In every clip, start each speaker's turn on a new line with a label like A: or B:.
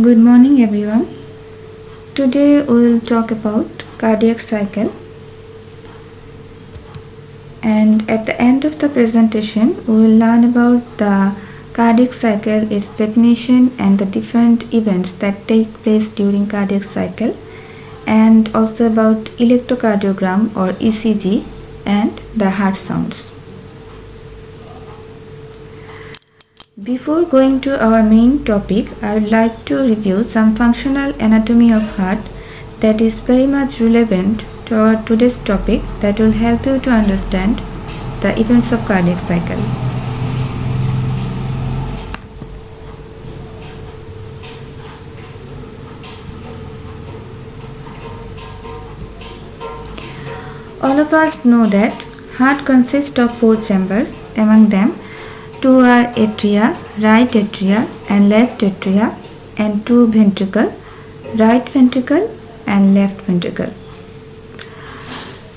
A: Good morning everyone. Today we will talk about cardiac cycle, and at the end of the presentation we will learn about the cardiac cycle, its definition and the different events that take place during cardiac cycle, and also about electrocardiogram or ECG and the heart sounds. Before going to our main topic, I would like to review some functional anatomy of heart that is very much relevant to our today's topic that will help you to understand the events of cardiac cycle. All of us know that heart consists of 4 chambers. Among them, 2 are atria, right atria and left atria, and 2 ventricle, right ventricle and left ventricle.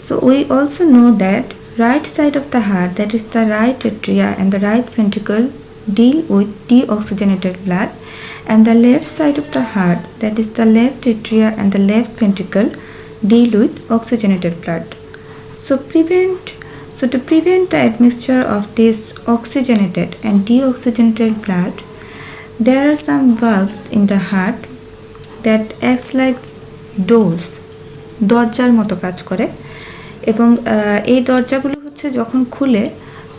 A: So we also know that right side of the heart, that is the right atria and the right ventricle, deal with deoxygenated blood, and the left side of the heart, that is the left atria and the left ventricle, deal with oxygenated blood. So to prevent the admixture of this oxygenated and deoxygenated blood, there are some valves in the heart that acts like doors, দরজার মতো কাজ করে, এবং এই দরজাগুলো হচ্ছে যখন খুলে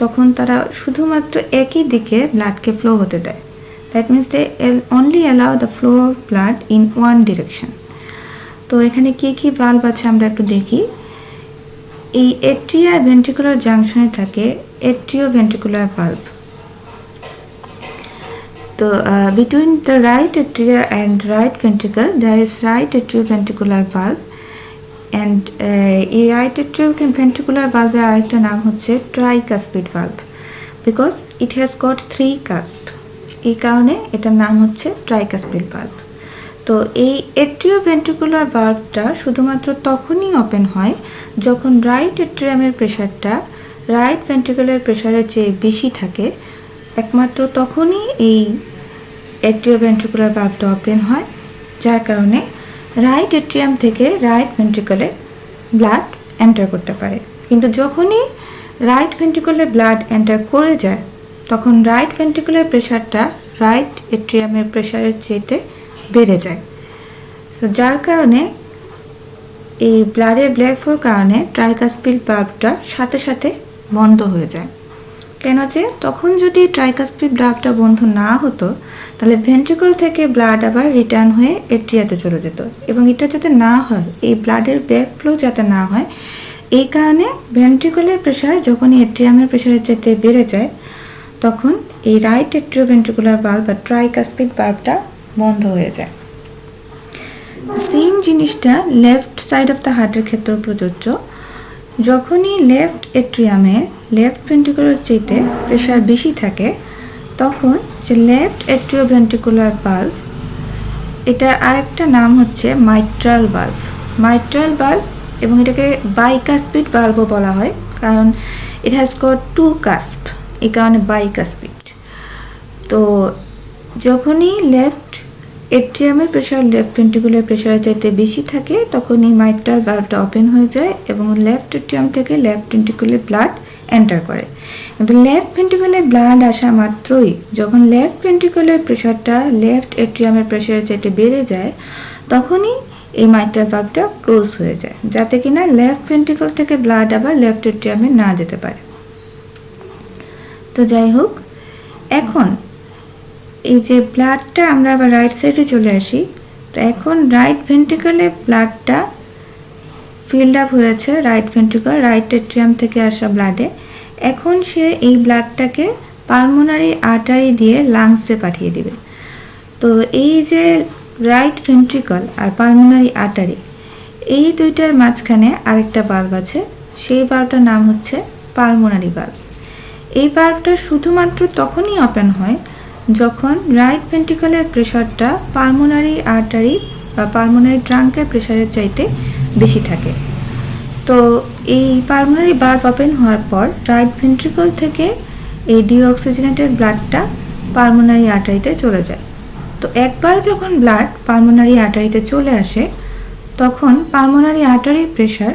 A: তখন তারা শুধুমাত্র একই দিকে ব্লাডকে ফ্লো হতে দেয়. That means they only allow the flow of blood in one direction. তো এখানে কি কি ভালভ আছে আমরা একটু দেখি. এই এট্রিয়া ভেন্ট্রিকুলার জাংশনে থাকে এট্রিওভেন্ট্রিকুলার ভালভ. তো between the right atria and right ventricle there is right atrioventricular valve, and এই রাইট এট্রিওভেন্ট্রিকুলার ভালভের আরেকটা নাম হচ্ছে tricuspid valve, because it has got 3 cusp. এই কারণে এটার নাম হচ্ছে ট্রাইকাসপিড ভালভ. তো এই এট্রিওভেন্ট্রিকুলার ভালভটা শুধুমাত্র তখনই ওপেন হয় যখন রাইট এট্রিয়ামের প্রেশারটা রাইট ভেন্ট্রিকুলার প্রেশারের চেয়ে বেশি থাকে. একমাত্র তখনই এই এট্রিওভেন্ট্রিকুলার ভালভটা ওপেন হয়, যার কারণে রাইট এট্রিয়াম থেকে রাইট ভেন্ট্রিকলে ব্লাড এন্টার করতে পারে. কিন্তু যখনই রাইট ভেন্ট্রিকলে ব্লাড এন্টার করে যায় তখন রাইট ভেন্ট্রিকুলার প্রেশারটা রাইট এট্রিয়ামের প্রেশারের চেয়ে বেড়ে যায়. তো যার কারণে এই ব্লাডের ব্ল্যাক ফ্লোর কারণে ট্রাইকাসপিড ভালভটা সাথে সাথে বন্ধ হয়ে যায়. কেন যে তখন যদি ট্রাইকাসপিড ভালভটা বন্ধ না হতো তাহলে ভেন্ট্রিকল থেকে ব্লাড আবার রিটার্ন হয়ে এট্রিয়াতে চলে যেত, এবং এটা যাতে না হয়, এই ব্লাডের ব্ল্যাক ফ্লো যাতে না হয়, এই কারণে ভেন্ট্রিকলের প্রেশার যখনই এট্রিয়ামের প্রেশারের চেয়ে বেড়ে যায় তখন এই রাইট এট্রিওভেন্ট্রিকুলার ভালভ বা ট্রাইকাসপিড ভালভটা বন্ধ হয়ে যায়. সেম জিনিসটা লেফট সাইড অফ দ্য হার্টের ক্ষেত্রেও প্রযোজ্য. যখনই লেফট এট্রিয়ামে লেফট ভেন্ট্রিকুলার চেয়ে প্রেশার বেশি থাকে তখন যে লেফট এট্রিওভেন্ট্রিকুলার ভালভ, এটা আরেকটা নাম হচ্ছে মাইট্রাল ভালভ. মাইট্রাল ভালভ, এবং এটাকে বাইকাসপিড ভালভও বলা হয় কারণ ইট হ্যাজ গট 2 কাস্প, এই কারণে বাইকাসপিড. তো যখনই লেফট এট্রিয়ামের প্রেশার লেফট ভেন্ট্রিকুলার প্রেশারের চাইতে বেশি থাকে তখন এই মাইট্রাল ভালভটা ওপেন হয়ে যায় এবং লেফট এট্রিয়াম থেকে লেফট ভেন্ট্রিকুলে ব্লাড এন্টার করে. কিন্তু লেফট ভেন্ট্রিকুলে ব্লাড আসা মাত্রই যখন লেফট ভেন্ট্রিকুলার প্রেশারটা লেফট এট্রিয়ামের প্রেশারের চাইতে বেড়ে যায় তখনই এই মাইট্রাল ভালভটা ক্লোজ হয়ে যায়, যাতে কিনা লেফট ভেন্ট্রিকল থেকে ব্লাড আবার লেফট এট্রিয়ামে না যেতে পারে. তো যাই হোক, এখন এই যে ব্লাডটা আমরা আবার রাইট সাইডে চলে আসি. তো এখন রাইট ভেন্ট্রিকলে ব্লাডটা ফিল্ড আপ হয়েছে, রাইট ভেন্ট্রিকল রাইট এট্রিয়াম থেকে আসা ব্লাডে. এখন সে এই ব্লাডটাকে পালমোনারি আর্টারি দিয়ে লাংসে পাঠিয়ে দিবে. তো এই যে রাইট ভেন্ট্রিকল আর পালমোনারি আর্টারি, এই দুইটার মাঝখানে আরেকটা ভালভ আছে, সেই ভালভটার নাম হচ্ছে পালমোনারি ভালভ. এই ভালভটা শুধুমাত্র তখনই ওপেন হয় যখন রাইট ভেন্ট্রিকলের প্রেশারটা পালমোনারি আর্টারি বা পালমোনারি ট্রাঙ্কের প্রেশারের চাইতে বেশি থাকে. তো এই পালমোনারি ভালভ ওপেন হওয়ার পর রাইট ভেন্ট্রিকল থেকে এই ডিঅক্সিজেনেটেড ব্লাডটা পালমোনারি আর্টারিতে চলে যায়. তো একবার যখন ব্লাড পালমোনারি আর্টারিতে চলে আসে তখন পালমোনারি আর্টারির প্রেশার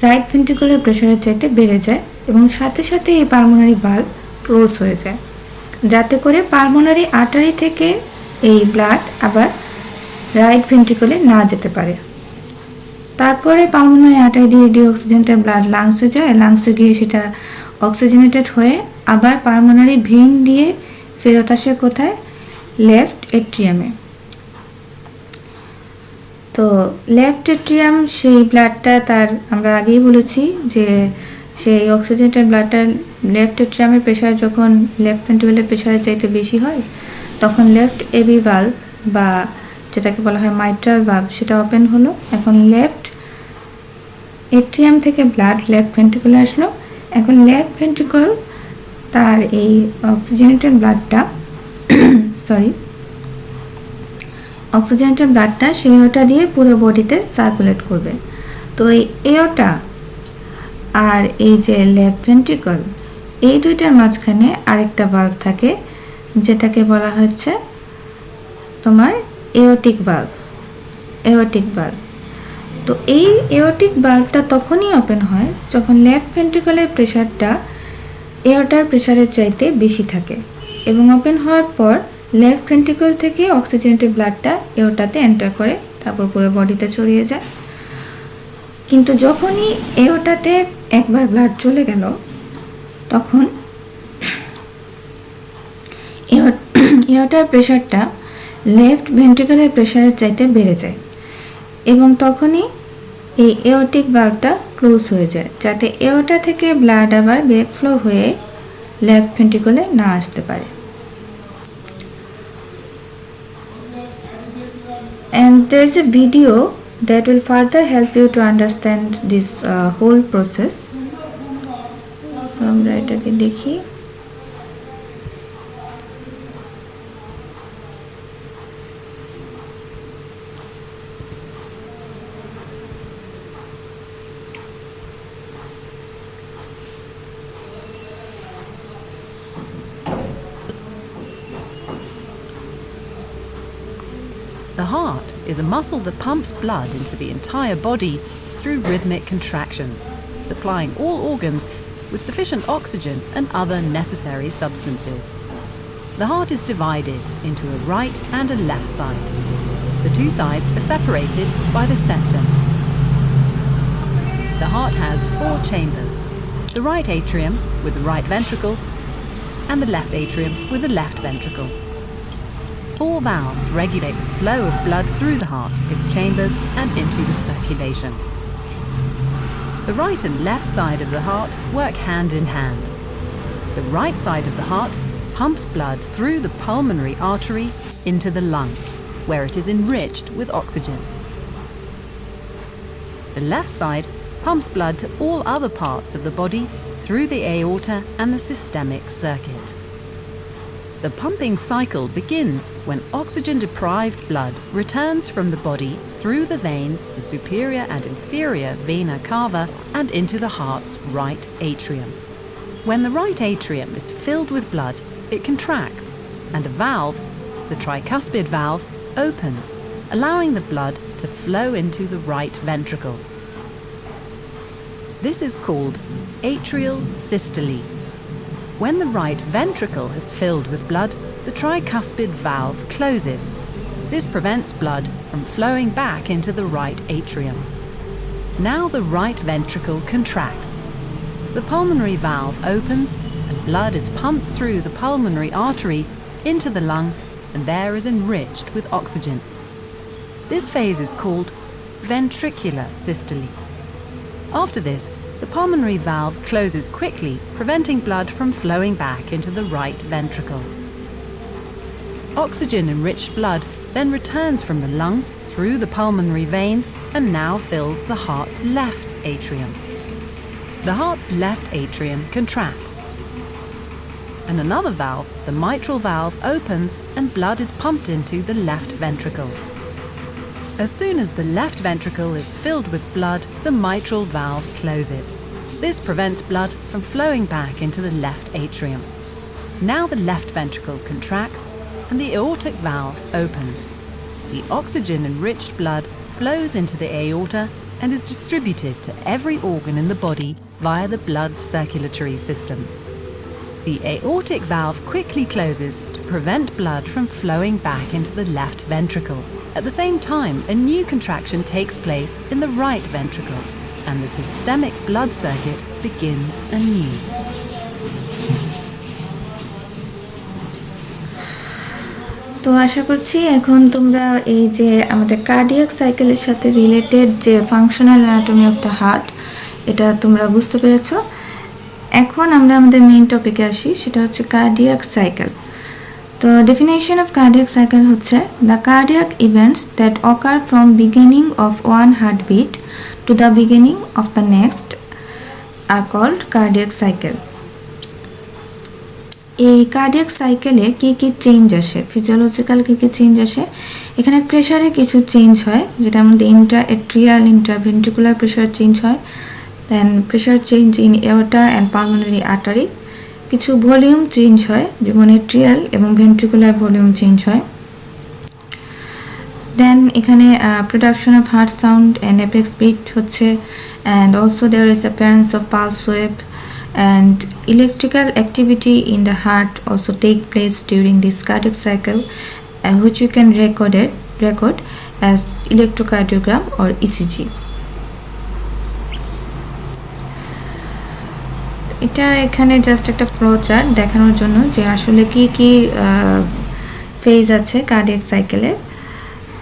A: রাইট ভেন্ট্রিকুলার প্রেশারের চাইতে বেড়ে যায় এবং সাথে সাথে এই পালমোনারি ভালভ ক্লোজ হয়ে যায়, যাতে করে পালমোনারি আর্টারি থেকে এই ব্লাড আবার রাইট ভেন্ট্রিকুলে না যেতে পারে। তারপরে পালমোনারি আর্টারি দিয়ে ডিঅক্সিজেনেটেড ব্লাড লাংসে যায়, লাংসে গিয়ে সেটা অক্সিজেনেটেড হয়ে আবার পালমোনারি ভেইন দিয়ে ফেরত আসে কোথায়? লেফট এট্রিয়ামে। তো লেফট এট্রিয়াম সেই ব্লাডটা তার আমরা আগেই বলেছি যে সেই অক্সিজেনেটেড ব্লাডটা লেফট এট্রিয়ামের প্রেশার যখন লেফট ভেন্ট্রিকুলার প্রেশারের চাইতে বেশি হয় তখন লেফট এবি ভালভ বা যেটাকে বলা হয় মাইট্রাল ভালভ সেটা ওপেন হলো। এখন লেফট এট্রিয়াম থেকে ব্লাড লেফট ভেন্ট্রিকুলে আসলো। এখন লেফট ভেন্ট্রিকল তার এই অক্সিজেনেটেড ব্লাডটা অক্সিজেনেটেড ব্লাডটা সেই এওটা দিয়ে পুরো বডিতে সার্কুলেট করবে। তো এই এওটা আর এই যে লেফট ভেন্ট্রিকল এই দুইটার মাঝখানে আরেকটা ভালভ থাকে যেটাকে বলা হচ্ছে তোমার এওটিক ভালভ। তো এই এওটিক ভালভটা তখনই ওপেন হয় যখন লেফট ভেন্ট্রিকলের প্রেশারটা এওটার প্রেশারের চাইতে বেশি থাকে এবং ওপেন হওয়ার পর লেফট ভেন্ট্রিকল থেকে অক্সিজেনেটেড ব্লাডটা এওটাতে এন্টার করে তারপর পুরো বডিতে ছড়িয়ে যায়। কিন্তু যখনই এওটাতে একবার ব্লাড চলে গেল তখন এওটার প্রেশারটা লেফট ভেন্ট্রিকলের প্রেশারের চাইতে বেড়ে যায় এবং তখনই এই এওটিক ভালভটা ক্লোজ হয়ে যায়, যাতে এওটা থেকে ব্লাড আবার ব্যাক ফ্লো হয়ে লেফট ভেন্ট্রিকলে না আসতে পারে। And there is a video that will further help you to understand this whole process. So আমরা এটাকে দেখি।
B: The heart is a muscle that pumps blood into the entire body through rhythmic contractions, supplying all organs with sufficient oxygen and other necessary substances. The heart is divided into a right and a left side. The two sides are separated by the septum. The heart has 4 chambers: the right atrium with the right ventricle and the left atrium with the left ventricle. 4 valves regulate the flow of blood through the heart, its chambers, and into the circulation. The right and left side of the heart work hand in hand. The right side of the heart pumps blood through the pulmonary artery into the lung, where it is enriched with oxygen. The left side pumps blood to all other parts of the body through the aorta and the systemic circuit. The pumping cycle begins when oxygen-deprived blood returns from the body through the veins, the superior and inferior vena cava, and into the heart's right atrium. When the right atrium is filled with blood, it contracts, and a valve, the tricuspid valve, opens, allowing the blood to flow into the right ventricle. This is called atrial systole. When the right ventricle is filled with blood, the tricuspid valve closes. This prevents blood from flowing back into the right atrium. Now the right ventricle contracts. The pulmonary valve opens and blood is pumped through the pulmonary artery into the lung and there is enriched with oxygen. This phase is called ventricular systole. After this, the pulmonary valve closes quickly, preventing blood from flowing back into the right ventricle. Oxygen-enriched blood then returns from the lungs through the pulmonary veins and now fills the heart's left atrium. The heart's left atrium contracts. And another valve, the mitral valve, opens and blood is pumped into the left ventricle. As soon as the left ventricle is filled with blood, the mitral valve closes. This prevents blood from flowing back into the left atrium. Now the left ventricle contracts and the aortic valve opens. The oxygen-enriched blood flows into the aorta and is distributed to every organ in the body via the blood circulatory system. The aortic valve quickly closes to prevent blood from flowing back into the left ventricle. At the same time, a new contraction takes place in the right ventricle, and the systemic blood circuit begins anew.
A: তো আশা করছি এখন তোমরা এই যে আমাদের cardiac সাইকেলের সাথে related যে functional anatomy of the heart এটা তোমরা বুঝতে পেরেছো। এখন আমরা আমাদের মেইন টপিকে আসি, সেটা হচ্ছে কার্ডিয়াক সাইকেল। তো ডেফিনেশন অফ কার্ডিয়াক সাইকেল হচ্ছে the cardiac events that occur from beginning of one heartbeat to the beginning of the next are called cardiac cycle. এই কার্ডিয়াক সাইকেলে কী কী চেঞ্জ আসে, ফিজিওলজিক্যাল কী কী চেঞ্জ আসে, এখানে প্রেশারে কিছু চেঞ্জ হয়, যেটা আমাদের ইন্ট্রাএট্রিয়াল ইন্ট্রাভেন্ট্রিকুলার প্রেশার চেঞ্জ হয়, then pressure change in aorta and pulmonary artery, কিছু ভলিউম চেঞ্জ হয় যেমন এট্রিয়াল এবং ভেন্ট্রিকুলার ভলিউম চেঞ্জ হয়, দেন এখানে production of heart sound and apex beat হচ্ছে, and also there is appearance of pulse wave and electrical activity in the heart also take place during this cardiac cycle, which you can record as electrocardiogram or ECG. এটা এখানে just একটা flow chart দেখানোর জন্য যে আসলে কি কি phase আছে কার্ডিয়াক সাইকেলে।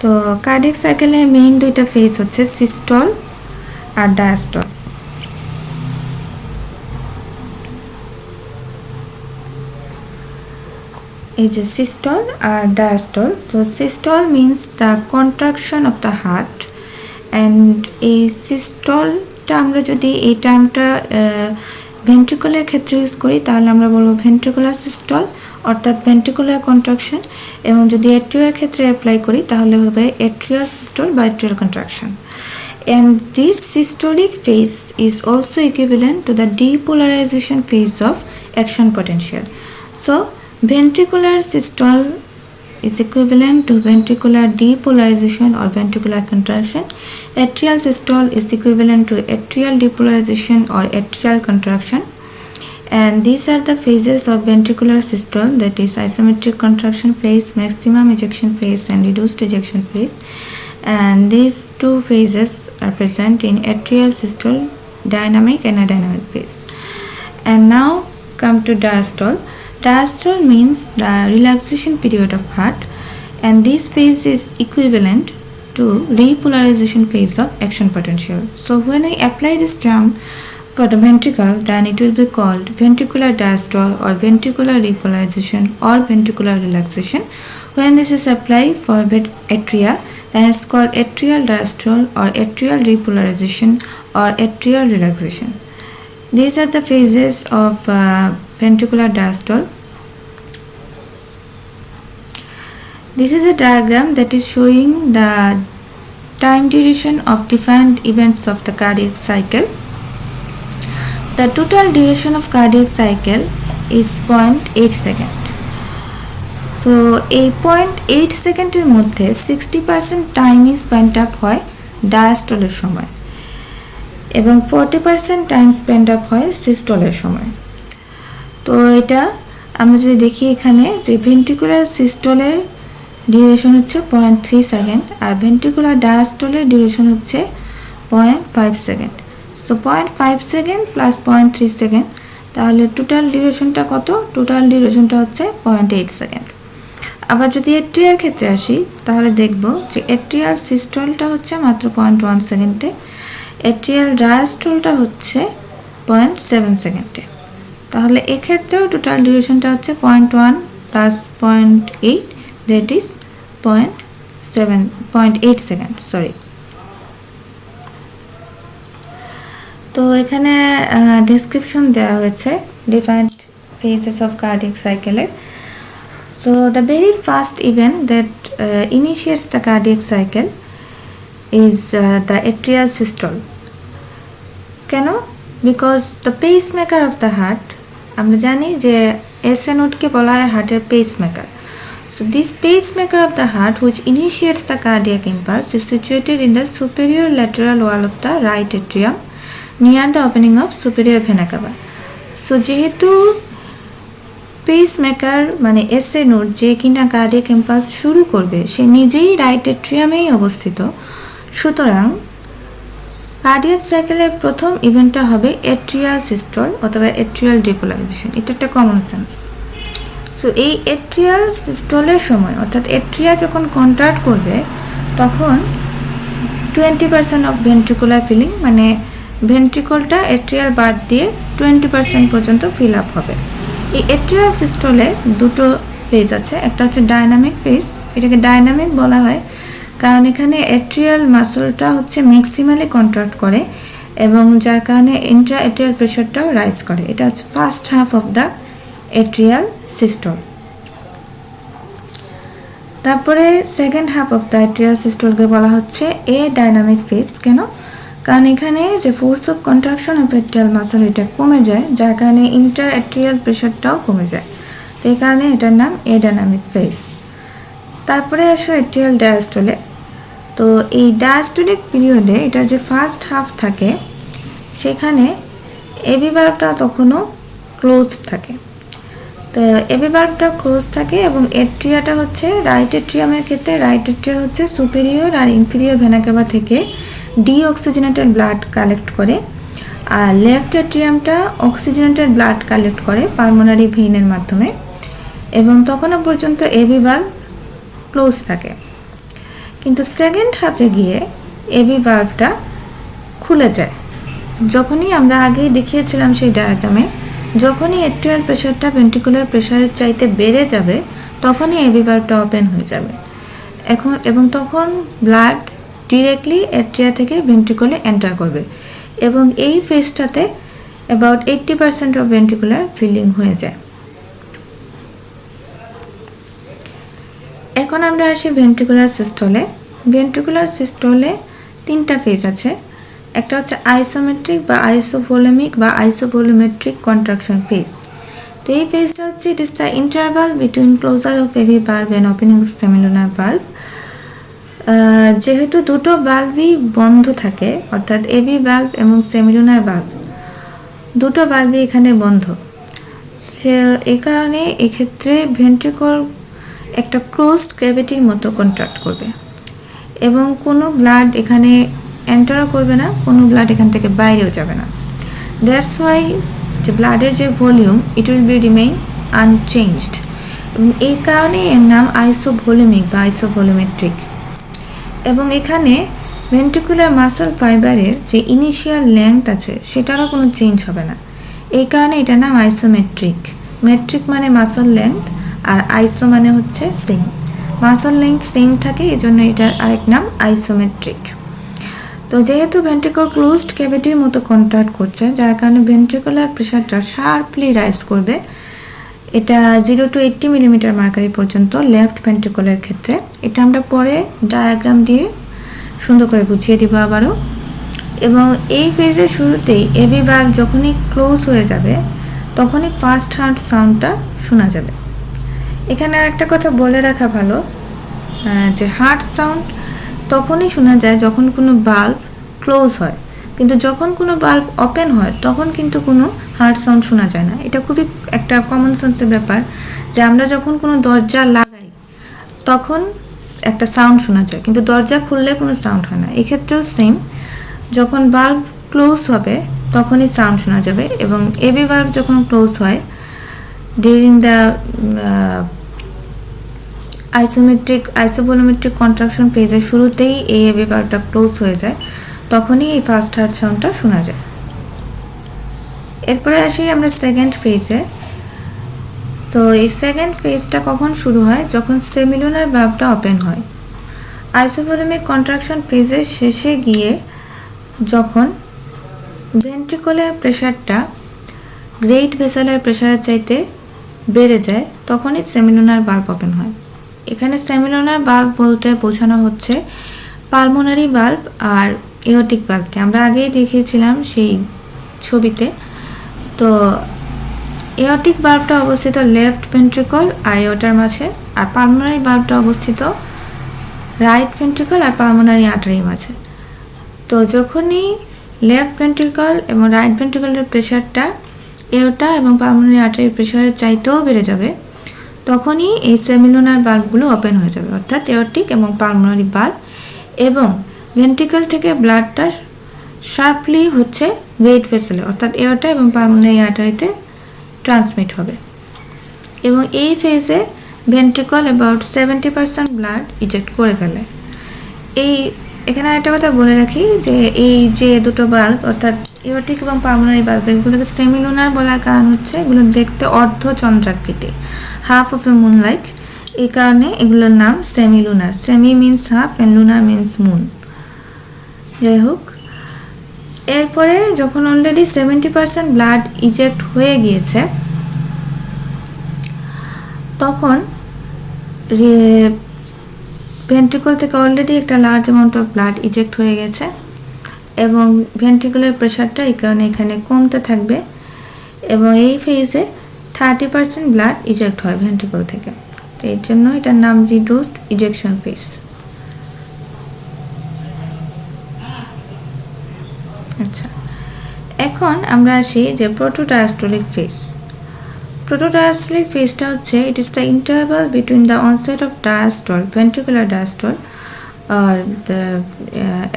A: তো কার্ডিয়াক সাইকেলে মেইন দুইটা ফেজ হচ্ছে সিস্টল আর ডায়াস্টল। এই যে সিস্টল আর ডায়াস্টল। তো systole means the contraction of the heart, and এই সিস্টলটা আমরা যদি এই টার্মটা ভেন্ট্রিকুলার ক্ষেত্রে ইউজ করি তাহলে আমরা বলবো ভেন্ট্রিকুলার সিস্টল অর্থাৎ ভেন্ট্রিকুলার কন্ট্রাকশন, এবং যদি এট্রিয়াল ক্ষেত্রে অ্যাপ্লাই করি তাহলে হবে এট্রিয়াল সিস্টল বা atrial contraction. And this systolic phase is also equivalent to the depolarization phase of action potential. So ventricular systole is equivalent to ventricular depolarization or ventricular contraction. Atrial systole is equivalent to atrial depolarization or atrial contraction. And these are the phases of ventricular systole, that is isometric contraction phase, maximum ejection phase and reduced ejection phase. And these two phases are present in atrial systole, dynamic and adynamic phase. And now come to diastole. Diastole means the relaxation period of heart, and this phase is equivalent to repolarization phase of action potential. So when I apply this term for the ventricle, then it will be called ventricular diastole or ventricular repolarization or ventricular relaxation. When this is applied for atria, then it's called atrial diastole or atrial repolarization or atrial relaxation. These are the phases of ventricular diastole. This is a diagram that is showing the time duration of different events of the cardiac cycle. The total duration of cardiac cycle is 0.8 second. So এই 0.8 সেকেন্ডের মধ্যে 60% time spend up হয় ডায়াস্টলের সময় এবং 40% time spend up হয় সিস্টলের সময়। তো এটা আমরা যদি দেখি এখানে যে ভেন্ট্রিকুলার সিস্টলের ডিউরেশন হচ্ছে 0.3 সেকেন্ড আর ভেন্ট্রিকুলার ডায়াস্টলের ডিউরেশন হচ্ছে 0.5 second. So 0.5 second plus 0.3 second, তাহলে টোটাল ডিউরেশনটা কত? টোটাল ডিউরেশনটা হচ্ছে 0.8 সেকেন্ড। আবার যদি এট্রিয়াল ক্ষেত্রে আসি তাহলে দেখব যে এট্রিয়াল সিস্টলটা হচ্ছে মাত্র 0.1 সেকেন্ডে, এট্রিয়াল ডায়াস্টলটা হচ্ছে 0.7 সেকেন্ডে। তাহলে এক্ষেত্রেও টোটাল ডিউরেশনটা হচ্ছে 0.1 plus 0.8, that is 0.8 second, sorry. তো এখানে ডেসক্রিপশন দেওয়া হয়েছে different phases of cardiac cycle. So the very first event that initiates the cardiac cycle is the atrial systole. কেন? Because the pacemaker of the heart, আমরা জানি যে SA নোডকে বলা হয় হার্টের pacemaker. So this pacemaker of the heart which initiates the cardiac impulse is situated in the superior lateral wall of the right atrium near the opening of superior vena cava. So যেহেতু pacemaker মানে SA node যে কিনা cardiac impulse শুরু করবে সে নিজেই right এট্রিয়ামেই অবস্থিত, সুতরাং cardiac সাইকেলের প্রথম ইভেন্টটা হবে এট্রিয়াল সিস্টল অথবা এট্রিয়াল ডিপোলারাইজেশন। এটা একটা কমন সেন্স। সো এই এট্রিয়াল সিস্টলের সময় অর্থাৎ এট্রিয়া যখন কন্ট্রাক্ট করবে তখন 20% অফ ভেন্ট্রিকুলার ফিলিং মানে ভেন্ট্রিকলটা এট্রিয়াল বাদ দিয়ে 20% পর্যন্ত ফিল আপ হবে। এই এট্রিয়াল সিস্টলে দুটো ফেজ আছে, একটা হচ্ছে ডাইনামিক ফেজ। এটাকে ডাইনামিক বলা হয় কারণ এখানে এট্রিয়াল মাসলটা হচ্ছে ম্যাক্সিমালি কন্ট্রাক্ট করে এবং যার কারণে ইন্ট্রা এট্রিয়াল প্রেশারটাও রাইজ করে। এটা হচ্ছে first half of the atrial systole. তারপরে সেকেন্ড হাফ অফ দ্য এট্রিয়াল সিস্টলকে বলা হচ্ছে এ ডাইনামিক ফেজ। কেন? কারণ এখানে যে force of contraction of atrial muscle এটা কমে যায়, যার কারণে ইন্টার এট্রিয়াল প্রেশারটাও কমে যায়, তো এই কারণে এটার নাম এ ডাইনামিক ফেজ। তারপরে আসো এট্রিয়াল ডায়াস্টলে। তো এই ডায়াস্টোলিক পিরিয়ডে এটার যে ফার্স্ট হাফ থাকে সেখানে এবি ভালভটা তখনও ক্লোজ থাকে। তো এবি ভালভটা ক্লোজ থাকে এবং এট্রিয়াটা হচ্ছে রাইট এট্রিয়ামের ক্ষেত্রে রাইট এট্রিয়া হচ্ছে সুপেরিয়র আর ইনফিরিয়র ভেনা ক্যাভা থেকে ডিঅক্সিজেনেটেড ব্লাড কালেক্ট করে, আর লেফট এট্রিয়ামটা অক্সিজেনেটেড ব্লাড কালেক্ট করে পালমোনারি ভেইনের মাধ্যমে এবং তখনও পর্যন্ত এবি ভালভ ক্লোজ থাকে। কিন্তু সেকেন্ড হাফে গিয়ে এবি ভালভটা খুলে যায়। যখনই আমরা আগেই দেখিয়েছিলাম সেই ডায়াগ্রামে, যখনই এট্রিয়াল প্রেশারটা ভেন্ট্রিকুলার প্রেশারের চাইতে বেড়ে যাবে তখনই এবি ভালভটা ওপেন হয়ে যাবে এবং তখন ব্লাড ডিরেক্টলি এট্রিয়া থেকে ভেন্ট্রিকুলে এন্টার করবে এবং এই ফেজটাতে অ্যাবাউট 80% অফ ভেন্ট্রিকুলার ফিলিং হয়ে যায়। এখন আমরা আসি ভেন্ট্রিকুলার সিস্টলে। ভেন্ট্রিকুলার সিস্টলে তিনটা ফেজ আছে। একটা হচ্ছে আইসোমেট্রিক বা আইসোভোলেমিক বা আইসোভোলোমেট্রিক কন্ট্রাকশন ফেজ। তো এই ফেজটা হচ্ছে it is the interval between closure of AV valve and opening of semilunar valve. যেহেতু দুটো ভালভই বন্ধ থাকে অর্থাৎ এবি ভালভ এবং সেমিলুনার ভালভ দুটো ভালভই এখানে বন্ধ, এই কারণে এক্ষেত্রে ভেন্ট্রিকল একটা ক্লোজড ক্যাভিটির মতো কন্ট্রাক্ট করবে এবং কোনো ব্লাড এখানে এন্টারও করবে না, কোনো ব্লাড এখান থেকে বাইরেও যাবে না। দ্যাটস ওয়াই যে ব্লাডের যে volume it will be remain unchanged এবং এই কারণে এর নাম আইসোভোলেমিক বা আইসোভোলোমেট্রিক। এবং এখানে ভেন্ট্রিকুলার মাসল ফাইবারের যে ইনিশিয়াল লেংথ আছে সেটারও কোনো চেঞ্জ হবে না, এই কারণে এটার নাম আইসোমেট্রিক। মেট্রিক মানে মাসল লেংথ আর আইসো মানে হচ্ছে সেম, মাসল লেংথ সেম থাকে, এই জন্য এটার আরেক নাম আইসোমেট্রিক। তো যেহেতু ভেন্ট্রিকল ক্লোজড ক্যাভিটির মতো কন্ট্রাক্ট করছে যার কারণে ভেন্ট্রিকুলার প্রেশারটা শার্পলি রাইজ করবে। এটা 0 to 80 মিলিমিটার মার্কারি পর্যন্ত লেফট ভেন্ট্রিকলের ক্ষেত্রে। এটা আমরা পরে ডায়াগ্রাম দিয়ে সুন্দর করে বুঝিয়ে দিব আবারও। এবং এই ফেজের শুরুতেই এবি ভালভ যখনই ক্লোজ হয়ে যাবে তখনই ফার্স্ট হার্ট সাউন্ডটা শোনা যাবে। এখানে আরেকটা কথা বলে রাখা ভালো যে হার্ট সাউন্ড তখনই শোনা যায় যখন কোনো ভালভ ক্লোজ হয়, কিন্তু যখন কোনো ভালভ ওপেন হয় তখন কিন্তু কোনো হার্ট সাউন্ড শোনা যায় না। এটা খুবই একটা কমন সেন্সের ব্যাপার যে আমরা যখন কোনো দরজা লাগাই তখন একটা সাউন্ড শোনা যায়, কিন্তু দরজা খুললে কোনো সাউন্ড হয় না। এক্ষেত্রেও সেম, যখন ভালভ ক্লোজ হবে তখনই সাউন্ড শোনা যাবে এবং এবি ভালভ যখন ক্লোজ হয় ডিউরিং দ্য আইসোভোলোমেট্রিক কন্ট্রাকশন ফেজের শুরুতেই এই এবি ভালভটা ক্লোজ হয়ে যায়, তখনই এই ফার্স্ট হার্ট সাউন্ডটা শোনা যায়। এরপরে আসি আমরা সেকেন্ড ফেজে। তো এই সেকেন্ড ফেজটা কখন শুরু হয়? যখন সেমিলুনার ভালভটা ওপেন হয়। আইসোভোলেমিক কন্ট্রাকশন ফেজের শেষে গিয়ে যখন ভেন্ট্রিকুলার প্রেশারটা গ্রেট ভেসেলের প্রেশারের চাইতে বেড়ে যায় তখনই সেমিলুনার ভালভ ওপেন হয়। এখানে সেমিলুনার ভালভ বলতে বোঝানো হচ্ছে পালমোনারি ভালভ আর এওটিক ভালভকে। আমরা আগেই দেখিয়েছিলাম সেই ছবিতে। তো এওটিক ভালভটা অবস্থিত লেফট ভেন্ট্রিকল আর এওটার মাঝে, আর পালমোনারি ভালভটা অবস্থিত রাইট ভেন্ট্রিকল আর পালমোনারি আর্টারির মাঝে। তো যখনই লেফট ভেন্ট্রিকল এবং রাইট ভেন্ট্রিকলের প্রেশারটা এওটা এবং পালমোনারি আর্টারির প্রেশারের চাইতেও বেড়ে যাবে, তখনই এই সেমিলুনার ভালভগুলো ওপেন হয়ে যাবে, অর্থাৎ এওরটিক এবং পালমোনারি ভালভ, এবং ভেন্ট্রিকল থেকে ব্লাডটা শার্পলি হচ্ছে গ্রেট ভেসেলে অর্থাৎ এওটা এবং পালমোনারি আর্টারিতে ট্রান্সমিট হবে। এবং এই ফেজে ভেন্ট্রিকল অ্যাবাউট 70% ব্লাড ইজেক্ট করে ফেলে। এখানে একটা কথা বলে রাখি যে এই যে দুটো ভালভ অর্থাৎ এওরটিক এবং পালমোনারি ভালভ, এগুলোকে সেমিলুনার বলার কারণ হচ্ছে এগুলো দেখতে অর্ধচন্দ্রাকৃতি, half of a moon like. এই কারণে এগুলোর নাম semilunar. Semi means half and lunar means moon. যাই হোক, এরপরে যখন অলরেডি 70% ব্লাড ইজেক্ট হয়ে গিয়েছে, তখন ভেন্ট্রিকল থেকে অলরেডি একটা large amount of blood eject হয়ে গেছে এবং ভেন্ট্রিকলের প্রেশারটা এই কারণে এখানে কমতে থাকবে এবং এই ফেজে 30% ব্লাড ইজেক্ট হয় ভেন্ট্রিকল থেকে। তো এর জন্য এটার নাম রিডিউসড ইজেকশন ফেজ। আচ্ছা, এখন আমরা আসি যে প্রোটোডায়াস্টোলিক ফেজ। প্রোটোডায়াস্টোলিক ফেজটা হচ্ছে it is the interval between the onset of diastole, ventricular diastole or the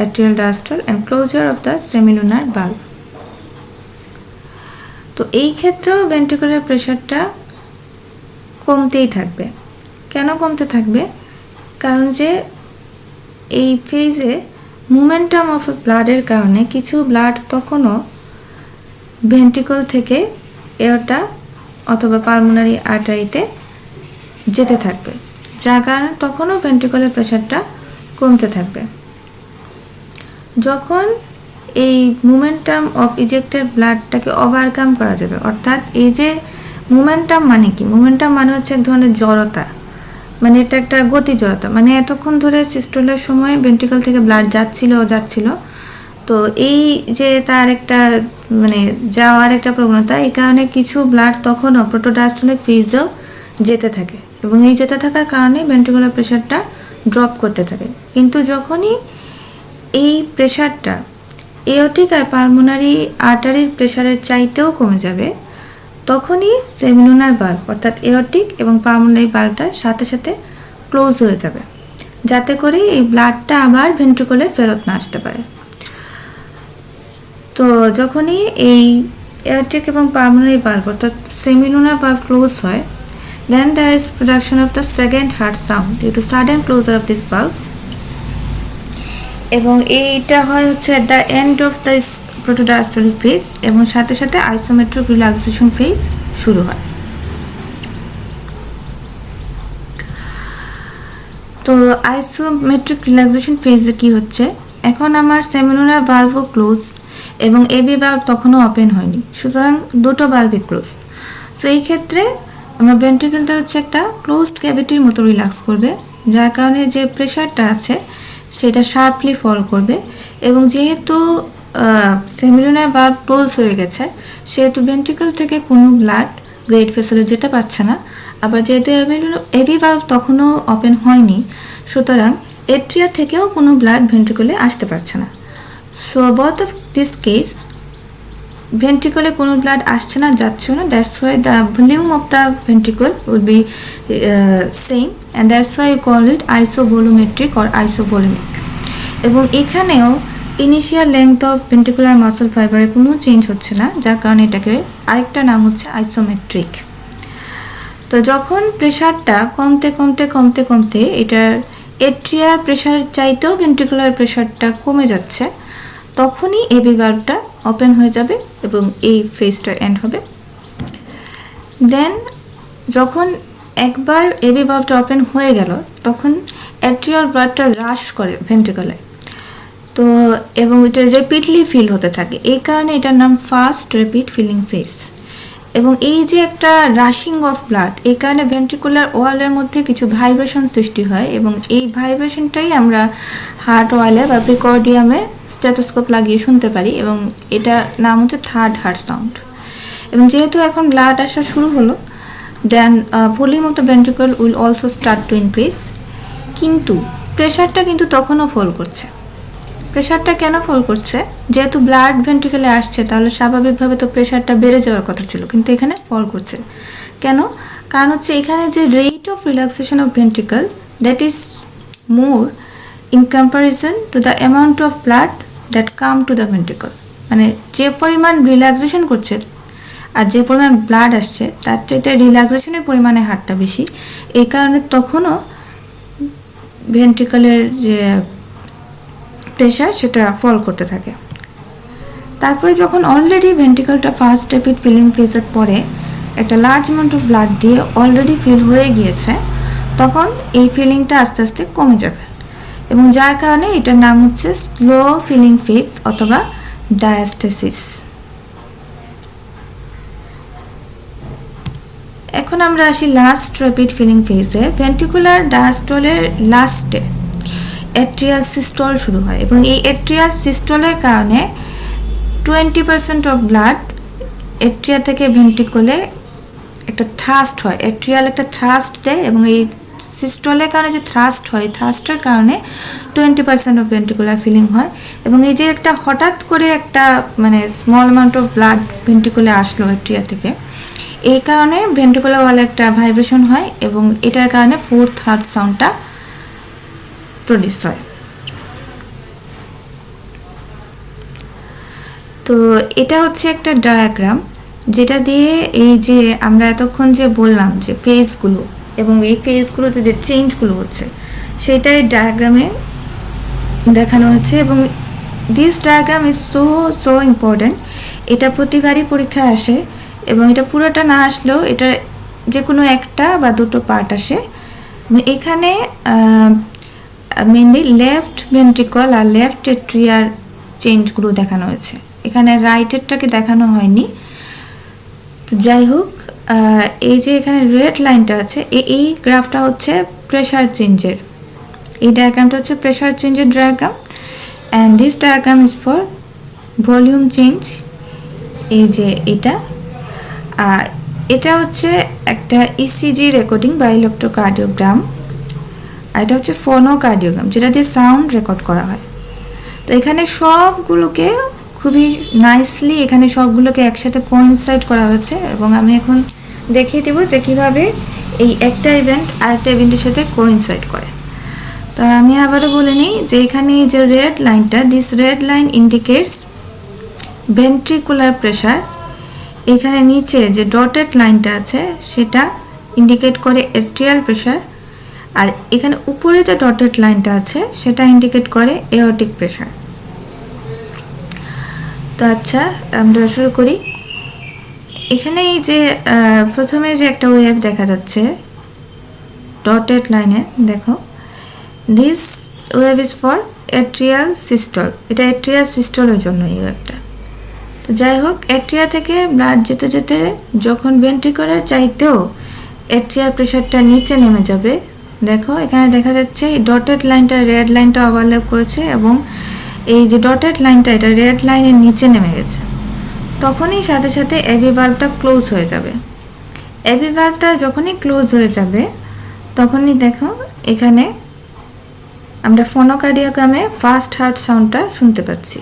A: atrial diastole and closure of the semilunar valve. তো এই ক্ষেত্রেও ভেন্ট্রিকুলার প্রেশারটা কমতেই থাকবে। কেন কমতে থাকবে? কারণ যে এই ফেজে মোমেন্টাম অফ ব্লাডের কারণে কিছু ব্লাড তখনও ভেন্ট্রিকল থেকে এওটা অথবা পালমোনারি আর্টারিতে যেতে থাকবে, যার কারণে তখনও ভেন্ট্রিকুলার প্রেশারটা কমতে থাকবে। যখন এই মোমেন্টাম অফ ইজেক্টেড ব্লাডটাকে ওভারকাম করা যাবে, অর্থাৎ এই যে মোমেন্টাম মানে কি? মোমেন্টাম মানে হচ্ছে এক ধরনের জড়তা, মানে এটা একটা গতি জড়তা, মানে এতক্ষণ ধরে সিস্টোলের সময় ভেন্ট্রিকল থেকে ব্লাড যাচ্ছিল, তো এই যে তার একটা মানে যাওয়ার একটা প্রবণতা, এই কারণে কিছু ব্লাড তখনও প্রোটোডায়াস্টোলিক ফেজেও যেতে থাকে এবং এই যেতে থাকার কারণে ভেন্ট্রিকুলার প্রেশারটা ড্রপ করতে থাকে। কিন্তু যখনই এই প্রেশারটা এওরটিক আর পালমোনারি আর্টারির প্রেশারের চাইতেও কমে যাবে, তখনই সেমিলুনার ভালভ অর্থাৎ এওরটিক এবং পালমোনারি ভালভটা সাথে সাথে ক্লোজ হয়ে যাবে, যাতে করে এই ব্লাডটা আবার ভেন্ট্রিকলে ফেরত না আসতে পারে। তো যখনই এই এওরটিক এবং পালমোনারি ভালভ অর্থাৎ সেমিলুনার ভালভ ক্লোজ হয়, then there is production of the second heart sound due to sudden closure of this valve, এবং এইটা হয় হচ্ছে at the end of this protodiastolic phase এবং সাথে সাথে isometric relaxation phase শুরু হয়। তো isometric relaxation phase কি হচ্ছে? এখন আমার সেমিলুনার ভালভও ক্লোজ এবং এবি ভালভ তখনও ওপেন হয়নি, সুতরাং দুটো ভালভই ক্লোজ। সো এই ক্ষেত্রে আমার ভেন্ট্রিকলটা হচ্ছে একটা ক্লোজড ক্যাভিটির মতো রিল্যাক্স করবে, যার কারণে যে প্রেশারটা আছে সেটা শার্পলি ফল করবে এবং যেহেতু সেমিলুনার ভালভ ক্লোজ হয়ে গেছে, সেহেতু ভেন্ট্রিকল থেকে কোনো ব্লাড গ্রেট ভেসেলে যেতে পারছে না। আবার যেহেতু এবি ভালভ তখনও ওপেন হয়নি, সুতরাং এট্রিয়া থেকেও কোনো ব্লাড ভেন্ট্রিকলে আসতে পারছে না। So both of this case, ভেন্ট্রিকলে কোনো ব্লাড আসছে না, যাচ্ছেও না, that's why the volume of the ventricle will be same and that's why you call it isovolumetric or isovolumic. এবং এখানেও initial length of ventricular muscle ফাইবারে কোনো চেঞ্জ হচ্ছে না, যার কারণে এটাকে আরেকটা নাম হচ্ছে আইসোমেট্রিক। তো যখন প্রেশারটা কমতে কমতে কমতে কমতে এটার এট্রিয়ার প্রেশার চাইতেও ভেন্ট্রিকুলার প্রেশারটা কমে যাচ্ছে, তখনই এবি ভালভটা ওপেন হয়ে যাবে এবং এই ফেজটা এন্ড হবে। দেন যখন একবার এবি ভালভটা ওপেন হয়ে গেল, তখন অ্যাট্রিয়াল ব্লাডটা রাশ করে ভেন্ট্রিকলে, তো এবং এটা র্যাপিডলি ফিল হতে থাকে, এই কারণে এটার নাম ফাস্ট র্যাপিড ফিলিং ফেজ। এবং এই যে একটা রাশিং অফ ব্লাড, এই কারণে ভেন্ট্রিকুলার ওয়ালের মধ্যে কিছু ভাইব্রেশন সৃষ্টি হয় এবং এই ভাইব্রেশনটাই আমরা হার্ট ওয়ালে বা প্রিকর্ডিয়ামে স্টেথোস্কোপ লাগিয়ে শুনতে পারি এবং এটা নাম হচ্ছে থার্ড হার্ট সাউন্ড। এবং যেহেতু এখন ব্লাড আসা শুরু হলো, then volume of the ventricle will also start to increase. কিন্তু প্রেশারটা কিন্তু তখনও ফল করছে। প্রেশারটা কেন ফল করছে? যেহেতু ব্লাড ভেন্ট্রিকলে আসছে তাহলে স্বাভাবিকভাবে তো প্রেশারটা বেড়ে যাওয়ার কথা ছিল, কিন্তু এখানে ফল করছে কেন? কারণ হচ্ছে এখানে যে rate of relaxation of ventricle that is more in comparison to the amount of blood that come to the ventricle. মানে যে পরিমাণ রিল্যাক্সেশন করছে আর যে পরিমাণ ব্লাড আসছে তার চাইতে রিল্যাক্সেশনের পরিমাণে হারটা বেশি, এই কারণে তখনও ভেন্ট্রিকলের যে প্রেশার সেটা ফল করতে থাকে। তারপরে যখন অলরেডি ভেন্ট্রিকলটা ফার্স্ট র্যাপিড ফিলিং ফেজের পরে একটা লার্জ অ্যামাউন্ট অফ ব্লাড দিয়ে অলরেডি ফিল হয়ে গিয়েছে, তখন এই ফিলিংটা আস্তে আস্তে কমে যাবে এবং যার কারণে এটার নাম হচ্ছে স্লো ফিলিং ফেজ অথবা ডায়াস্টেসিস। এখন আমরা আসি লাস্ট র্যাপিড ফিলিং ফেজে। ভেন্ট্রিকুলার ডায়াস্টলের লাস্টে অ্যাট্রিয়াল সিস্টল শুরু হয় এবং এই অ্যাট্রিয়াল সিস্টলের কারণে 20% অফ ব্লাড অ্যাট্রিয়া থেকে ভেন্ট্রিকলে একটা থ্রাস্ট হয়, অ্যাট্রিয়াল একটা থ্রাস্ট দেয় এবং এই সিস্টলের কারণে যে থ্রাস্ট হয়, থ্রাস্টের কারণে 20% অফ ভেন্ট্রিকুলার ফিলিং হয় এবং এই যে একটা হঠাৎ করে একটা মানে স্মল অ্যামাউন্ট অফ ব্লাড ভেন্ট্রিকুলে আসলো অ্যাট্রিয়া থেকে, এই কারণে ভেন্ট্রিকুলার ওয়ালে একটা ভাইব্রেশন হয় এবং এটার কারণে ফোর্থ হার্ট সাউন্ডটা প্রডিউস হয়। তো এটা হচ্ছে একটা ডায়াগ্রাম যেটা দিয়ে এই যে আমরা এতক্ষণ যে বললাম যে ফেজগুলো এবং এই ফেজগুলোতে যে চেঞ্জগুলো হচ্ছে সেটাই ডায়াগ্রামে দেখানো হচ্ছে এবং this diagram is so important. এটা প্রতিবারই পরীক্ষায় আসে এবং এটা পুরোটা না আসলেও এটা যে কোনো একটা বা দুটো পার্ট আসে। এখানে মেনলি লেফট ভেন্ট্রিকল আর লেফট এট্রিয়ার চেঞ্জগুলো দেখানো হয়েছে, এখানে রাইটেরটাকে দেখানো হয়নি। তো যাই হোক, এই যে এখানে রেড লাইনটা আছে এই গ্রাফটা হচ্ছে প্রেশার চেঞ্জের, এই ডায়াগ্রামটা হচ্ছে প্রেশার চেঞ্জের diagram and this diagram is for volume change. এই যে এটা হচ্ছে একটা ইসিজি রেকর্ডিং বা ইলেকট্রোকার্ডিওগ্রাম, আর এটা হচ্ছে ফোনোকার্ডিওগ্রাম যেটা দিয়ে সাউন্ড রেকর্ড করা হয়। তো এখানে সবগুলোকে খুবই নাইসলি এখানে সবগুলোকে একসাথে কোইনসাইড করা হয়েছে এবং আমি এখন দেখিয়ে দেবো যে কীভাবে এই একটা ইভেন্ট আরেকটা ইভেন্টের সাথে কোইনসাইড করে। তো আমি আবারও বলে নিই যে এখানে যে রেড লাইনটা, this red line indicates ventricular pressure, এখানে নিচে যে ডটেড লাইনটা আছে সেটা ইন্ডিকেট করে অ্যাট্রিয়াল প্রেশার, আর এখানে উপরে যে ডটেড লাইনটা আছে সেটা ইন্ডিকেট করে এওর্টিক প্রেশার। তো আচ্ছা, আমরা শুরু করি। এখানে এই যে প্রথমে যে একটা ওয়েভ দেখা যাচ্ছে ডটেড লাইনে, দেখো this wave is for atrial systole, এটা অ্যাট্রিয়াল সিস্টলের জন্য এই ওয়েভটা। তো যাই হোক, অ্যাট্রিয়া থেকে ব্লাড যেতে যেতে যখন ভেন্ট্রিকুলার চাইতেও অ্যাট্রিয়াল প্রেশারটা নিচে নেমে যাবে, দেখো এখানে দেখা যাচ্ছে এই ডটেড লাইনটা রেড লাইনটা ওভারল্যাপ করেছে এবং এই যে ডটেড লাইনটা এটা রেড লাইনের নিচে নেমে গেছে, তখনই সাথে সাথে এবি ভালভটা ক্লোজ হয়ে যাবে। এবি ভালভটা যখনই ক্লোজ হয়ে যাবে তখনই দেখো এখানে আমরা ফোনোকার্ডিওগ্রামে ফার্স্ট হার্ট সাউন্ডটা শুনতে পাচ্ছি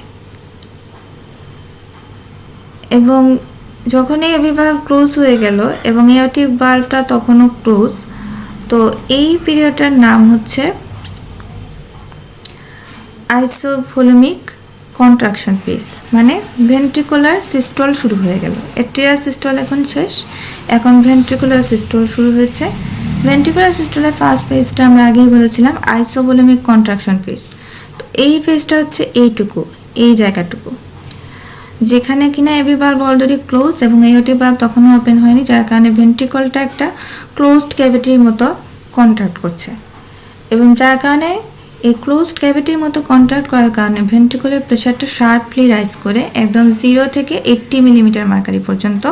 A: এবং যখনই এবি ভালভ ক্লোজ হয়ে গেল এবং এওর্টিক ভালভটা তখনও ক্লোজ, তো এই পিরিয়ডটার নাম হচ্ছে আইসোভলিউমিক কন্ট্রাকশন ফেজ, মানে ভেন্ট্রিকুলার সিস্টল শুরু হয়ে গেল। অ্যাট্রিয়াল সিস্টল এখন শেষ, এখন ভেন্ট্রিকুলার সিস্টল শুরু হয়েছে। ভেন্ট্রিকুলার সিস্টলের ফার্স্ট ফেজটা আমরা আগেই বলেছিলাম আইসোভলিউমিক কন্ট্রাকশন ফেজ। তো এই ফেজটা হচ্ছে এইটুকু, এই জায়গাটুকু যেখানে কিনা এবি ভালভ অলরেডি ক্লোজ এবং এওর্টিক ভালভ তখনও ওপেন হয়নি, যার কারণে ভেন্ট্রিকলটা একটা ক্লোজড ক্যাভিটির মতো কন্ট্রাক্ট করছে এবং যার কারণে এই ক্লোজড ক্যাভিটির মতো কন্ট্রাক্ট করার কারণে ভেন্ট্রিকুলার প্রেশারটা শার্পলি রাইজ করে একদম 0 থেকে 80 মিলিমিটার মার্কারি পর্যন্ত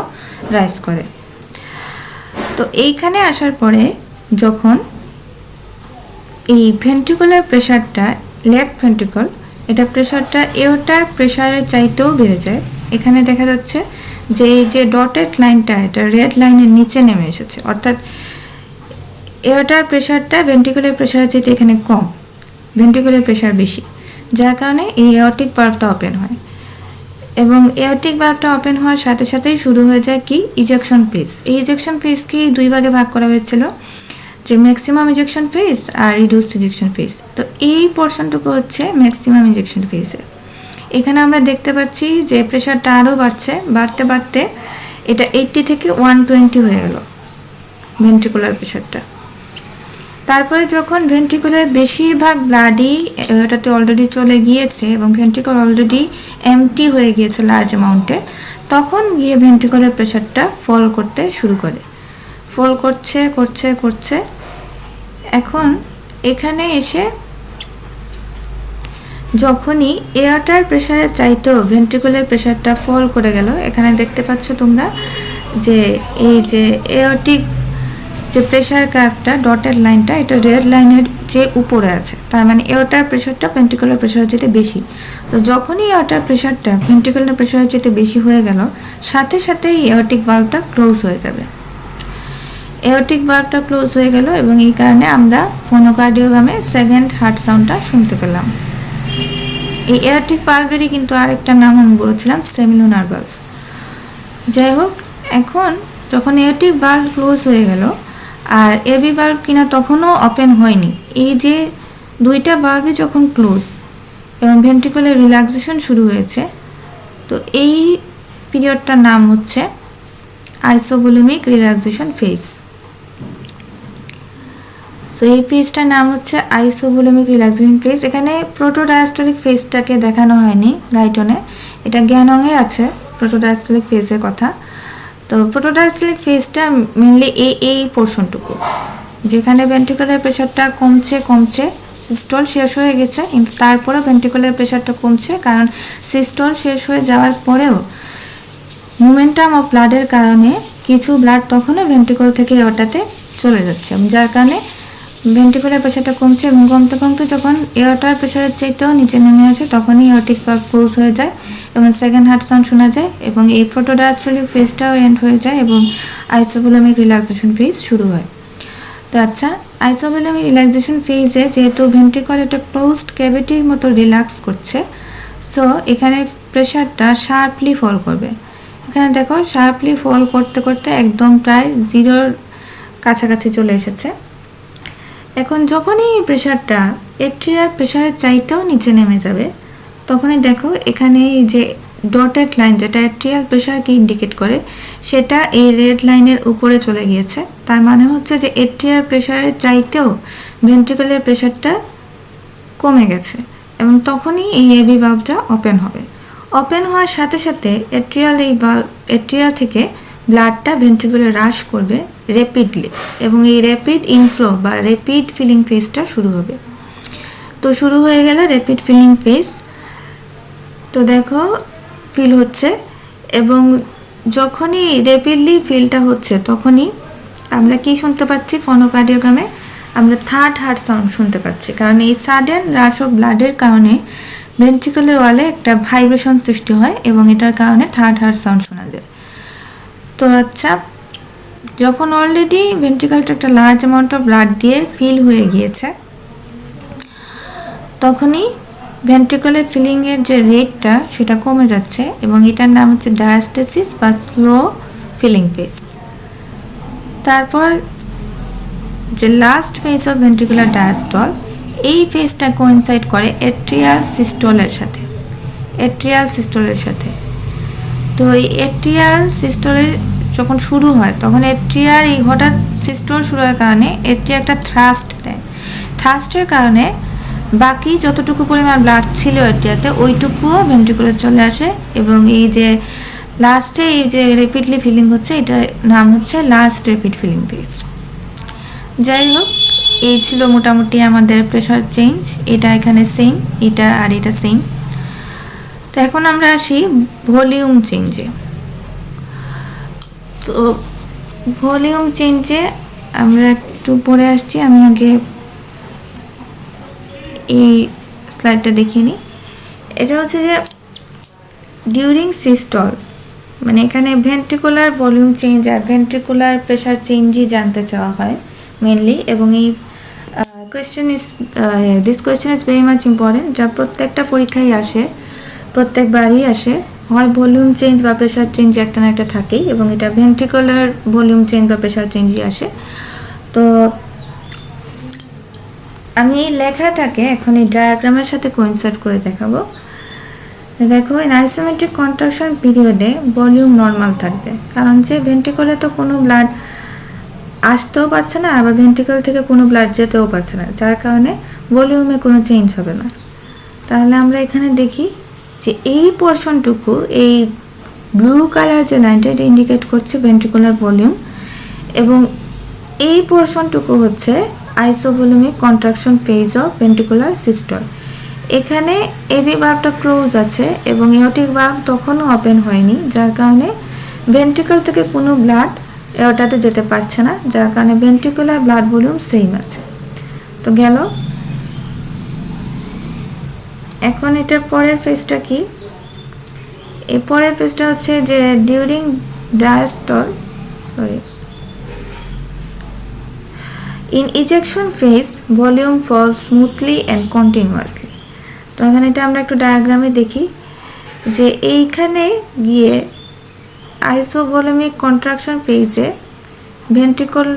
A: রাইজ করে। তো এইখানে আসার পরে যখন এই ভেন্ট্রিকুলার প্রেশারটা লেফট ভেন্ট্রিকল, এটা প্রেশারটা এওর্টার প্রেশারের চাইতেও বেড়ে যায়, এখানে দেখা যাচ্ছে যে এই যে ডটেড লাইনটা এটা রেড লাইনের নিচে নেমে এসেছে, অর্থাৎ এয়ারটার প্রেশারটা ভেন্ট্রিকুলার প্রেশারের চেয়ে এখানে কম, ভেন্ট্রিকুলার প্রেশার বেশি, যার কারণে এই এওরটিক ভালভটা ওপেন হয়। এবং এওরটিক ভালভটা ওপেন হওয়ার সাথে সাথেই শুরু হয়ে যায় কি ইজেকশন ফেজ। এই ইজেকশন ফেজকে দুই ভাগে ভাগ করা হয়েছিল, যে ম্যাক্সিমাম ইজেকশন ফেজ আর রিডিউসড ইজেকশন ফেজ। তো এই পোর্শনটুকু হচ্ছে ম্যাক্সিমাম ইজেকশন ফেজে। এখানে আমরা দেখতে পাচ্ছি যে প্রেশারটা আরও বাড়ছে, বাড়তে বাড়তে এটা 80 থেকে 120 হয়ে গেল ভেন্ট্রিকুলার প্রেশারটা। তারপরে যখন ভেন্ট্রিকুলার বেশিরভাগ ব্লাডই এটাতে অলরেডি চলে গিয়েছে এবং ভেন্ট্রিকুলার অলরেডি এমটি হয়ে গিয়েছে লার্জ অ্যামাউন্টে, তখন গিয়ে ভেন্ট্রিকুলার প্রেশারটা ফল করতে শুরু করে, ফল করছে করছে করছে। এখন এখানে এসে যখনই এয়ারটার প্রেশারের চাইতেও ভেন্ট্রিকুলার প্রেশারটা ফল করে গেল, এখানে দেখতে পাচ্ছ তোমরা যে এই যে এয়ারটিক যে প্রেশার কার্ভটা ডটেড লাইনটা এটা রেড লাইনের যে উপরে আছে, তার মানে এয়ারটার প্রেশারটা ভেন্ট্রিকুলার প্রেশারের চেয়ে বেশি। তো যখনই এয়ারটার প্রেশারটা ভেন্ট্রিকুলার প্রেশারের চেয়ে বেশি হয়ে গেল, সাথে সাথেই এয়ারটিক ভালভটা ক্লোজ হয়ে যাবে। এওরটিক ভালভটা ক্লোজ হয়ে গেল এবং এই কারণে আমরা ফোনোকার্ডিওগ্রামে সেকেন্ড হার্ট সাউন্ডটা শুনতে পেলাম। এই এওরটিক ভালভেরই কিন্তু আরেকটা নাম আমি বলেছিলাম সেমিলুনার ভালভ। যাই হোক, এখন যখন এওরটিক ভালভ ক্লোজ হয়ে গেল আর এবি ভালভ কিনা তখনও ওপেন হয়নি, এই যে দুইটা ভালভই যখন ক্লোজ এবং ভেন্ট্রিকুলার রিল্যাক্সেশন শুরু হয়েছে, তো এই পিরিয়ডটার নাম হচ্ছে আইসোভলিউমিক রিল্যাক্সেশন ফেজ। সো এই ফেজটার নাম হচ্ছে আইসোভলিউমিক রিল্যাক্সেশন ফেজ। এখানে প্রোটোডায়াস্টলিক ফেজটাকে দেখানো হয়নি গাইটনে, এটা জ্ঞানঙে আছে প্রোটোডায়াস্টলিক ফেজের কথা। তো প্রোটোডায়াস্টলিক ফেজটা মেনলি এই পোর্শনটুকু, যেখানে ভেন্ট্রিকুলার প্রেশারটা কমছে কমছে, সিস্টল শেষ হয়ে গেছে কিন্তু তারপরেও ভেন্ট্রিকুলার প্রেশারটা কমছে, কারণ সিস্টল শেষ হয়ে যাওয়ার পরেও মোমেন্টাম অফ ব্লাডের কারণে কিছু ব্লাড তখনও ভেন্ট্রিকল থেকে এয়ারটাতে চলে যাচ্ছে, যার কারণে ভেন্ট্রিকুলার প্রেশারটা কমছে এবং কমতে কমতে যখন এয়ারটার প্রেশারের চাইতেও নিচে নেমে আসে তখনই এয়ারটিক ভালভ ক্লোজ হয়ে যায় এবং সেকেন্ড হার্ট সাউন্ড শোনা যায় এবং এই প্রোটোডায়াস্টলিক ফেজটাও এন্ড হয়ে যায় এবং আইসোভলিউমিক রিল্যাক্সেশন ফেজ শুরু হয়। তো আচ্ছা, আইসোভলিউমিক রিল্যাক্সেশন ফেজে যেহেতু ভেন্ট্রিকল একটা ক্লোজড ক্যাভিটির মতো রিল্যাক্স করছে, সো এখানে প্রেশারটা শার্পলি ফল করবে। এখানে দেখো শার্পলি ফল করতে করতে একদম প্রায় জিরোর কাছাকাছি চলে এসেছে। এখন যখনই এই প্রেশারটা এট্রিয়ার প্রেশারের চাইতেও নিচে নেমে যাবে, তখনই দেখো এখানে এই যে ডটেড লাইন যেটা এট্রিয়াল প্রেশারকে ইন্ডিকেট করে, সেটা এই রেড লাইনের উপরে চলে গিয়েছে। তার মানে হচ্ছে যে এট্রিয়ার প্রেশারের চাইতেও ভেন্ট্রিকুলার প্রেশারটা কমে গেছে এবং তখনই এই এবি ভালভটা ওপেন হবে। ওপেন হওয়ার সাথে সাথে এট্রিয়া থেকে ব্লাডটা ভেন্ট্রিকুলে রাশ করবে র্যাপিডলি এবং এই র্যাপিড ইনফ্লো বা র্যাপিড ফিলিং ফেজটা শুরু হবে। তো শুরু হয়ে গেল র্যাপিড ফিলিং ফেজ। তো দেখো ফিল হচ্ছে এবং যখনই র্যাপিডলি ফিলটা হচ্ছে তখনই আমরা কি শুনতে পাচ্ছি, ফোনোকার্ডিওগ্রামে আমরা থার্ড হার্ট সাউন্ড শুনতে পাচ্ছি, কারণ এই সাডেন রাশ অফ ব্লাডের কারণে ভেন্ট্রিকুলার ওয়ালে একটা ভাইব্রেশন সৃষ্টি হয় এবং এটার কারণে থার্ড হার্ট সাউন্ড শোনা যায়। তো আচ্ছা, যখন অলরেডি ভেন্ট্রিকলটা একটা লার্জ অ্যামাউন্ট অফ ব্লাড দিয়ে ফিল হয়ে গিয়েছে, তখনই ভেন্ট্রিকুলার ফিলিংয়ের যে রেটটা সেটা কমে যাচ্ছে এবং এটার নাম হচ্ছে ডায়াস্টেসিস বা স্লো ফিলিং ফেজ। তারপর যে last phase of ventricular diastole, এই ফেজটা কোইনসাইড করে এট্রিয়াল সিস্টলের সাথে। তো এই এট্রিয়াল সিস্টলের যখন শুরু হয় তখন এট্রিয়ার এই হঠাৎ সিস্টল শুরু হওয়ার কারণে এট্রিয়া একটা থ্রাস্ট দেয়। থ্রাস্টের কারণে বাকি যতটুকু পরিমাণ ব্লাড ছিল এট্রিয়াতে ওইটুকুও ভেন্ট্রিকুলে চলে আসে এবং এই যে লাস্টে এই যে র্যাপিডলি ফিলিং হচ্ছে এটার নাম হচ্ছে লাস্ট র্যাপিড ফিলিং ফেজ। যাই হোক, এই ছিল মোটামুটি আমাদের প্রেশার চেঞ্জ। এটা এখানে সেম, এটা আর এটা সেম। তো এখন আমরা আসি ভলিউম চেঞ্জে। তো ভলিউম চেঞ্জে আমরা একটু পরে আসছি, আমি আগে এই স্লাইডটা দেখিয়ে নিই। এটা হচ্ছে যে ডিউরিং সিস্টল মানে এখানে ভেন্ট্রিকুলার ভলিউম চেঞ্জ আর ভেন্ট্রিকুলার প্রেশার চেঞ্জই জানতে চাওয়া হয় মেনলি, এবং এই this question is very much important, যা প্রত্যেকটা পরীক্ষায় আসে, প্রত্যেকবারই আসে, হয় ভলিউম চেঞ্জ বা প্রেশার চেঞ্জ একটা না একটা থাকেই, এবং এটা ভেন্ট্রিকুলার ভলিউম চেঞ্জ বা প্রেশার চেঞ্জই আসে। তো আমি এই লেখাটাকে এখন এই ডায়াগ্রামের সাথে কোইনসাইড করে দেখাবো। দেখো, ইন আইসোমেট্রিক কন্ট্রাকশন পিরিয়ডে ভলিউম নর্মাল থাকবে, কারণ যে ভেন্ট্রিকলে তো কোনো ব্লাড আসতেও পারছে না, আবার ভেন্ট্রিকল থেকে কোনো ব্লাড যেতেও পারছে না, যার কারণে ভলিউমে কোনো চেঞ্জ হবে না। তাহলে আমরা এখানে দেখি যে এই পোর্শনটুকু, এই ব্লু কালার যে লাইনটা, এটা ইন্ডিকেট করছে ভেন্ট্রিকুলার ভলিউম, এবং এই পোর্শনটুকু হচ্ছে isovolumic contraction phase of ventricular systole. এখানে এবি ভালভটা ক্লোজ আছে এবং এওটিক ভালভ তখনও ওপেন হয়নি, যার কারণে ভেন্ট্রিকল থেকে কোনো ব্লাড এওটাতে যেতে পারছে না, যার কারণে ভেন্ট্রিকুলার ব্লাড ভলিউম সেম আছে। তো গেল। এখন এটার পরের ফেজটা কি? এর পরের ফেজটা হচ্ছে যে during diastole, in ejection phase volume falls smoothly and continuously. তো এখানে এটা আমরা একটু ডায়াগ্রামে দেখি যে এইখানে গিয়ে আইসোভলিউমিক কন্ট্রাকশন ফেজে ভেন্ট্রিকল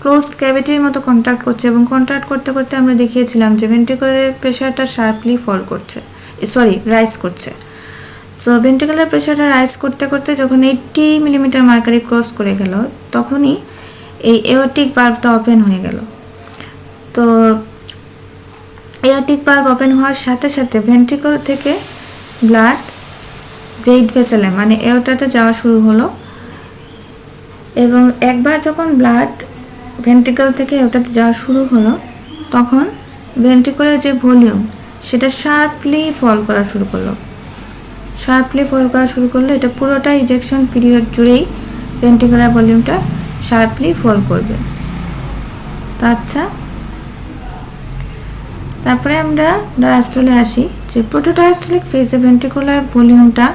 A: ক্লোজ ক্যাভিটির মতো কন্ট্রাক্ট করছে, এবং কন্ট্রাক্ট করতে করতে আমরা দেখিয়েছিলাম যে ভেন্ট্রিকলের প্রেশারটা শার্পলি রাইজ করছে। সো ভেন্ট্রিকুলার প্রেশারটা রাইজ করতে করতে যখন 80 মিলিমিটার মার্কারি ক্রস করে গেল, তখনই এই এওটিক ভালভটা ওপেন হয়ে গেল। তো এওটিক ভালভ ওপেন হওয়ার সাথে সাথে ভেন্ট্রিকল থেকে ব্লাড ব্লাড ভেসেলে মানে এওটাতে যাওয়া শুরু হলো, এবং একবার যখন ব্লাড ভেন্ট্রিকল থেকে এওটাতে যাওয়া শুরু হলো, তখন ভেন্ট্রিকলের যে ভলিউম সেটা শার্পলি ফল করা শুরু করলো। এটা পুরোটা ইজেকশন পিরিয়ড জুড়েই ভেন্ট্রিকুলার ভলিউমটা শার্পলি ফল করবে। তো আচ্ছা, তারপরে আমরা ডায়াস্টলে আসি, যে প্রোটোডায়াস্টলিক ফেজে ভেন্ট্রিকুলার ভলিউমটা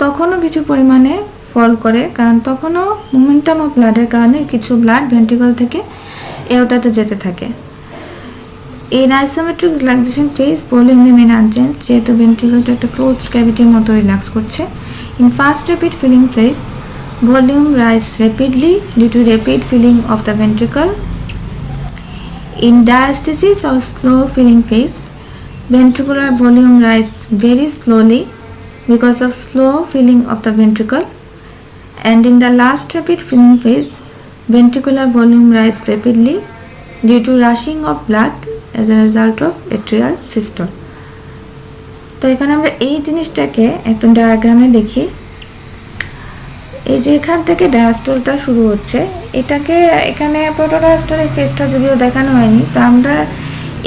A: তখনও কিছু পরিমাণে ফল করে, কারণ তখনও মোমেন্টাম অফ ব্লাডের কারণে কিছু ব্লাড ভেন্ট্রিকল থেকে এওটাতে যেতে থাকে। এই isometric relaxation phase volume remain unchange, যেহেতু ভেন্ট্রিকলটা একটা ক্লোজড ক্যাভিটির মতো রিল্যাক্স করছে। In first rapid filling phase volume rise rapidly due to rapid filling of the ventricle. In diastasis or slow filling phase, ventricular volume rise very slowly because of slow filling of the ventricle. And in the last rapid filling phase, ventricular volume rise rapidly due to rushing of blood as a result of atrial systole. তো এখানে আমরা এই জিনিসটাকে একটু ডায়াগ্রামে দেখি। এই যে এখান থেকে ডায়াস্টলটা শুরু হচ্ছে, এটাকে এখানে প্রোটোডায়াস্টলিক ফেজটা যদিও দেখানো হয়নি, তো আমরা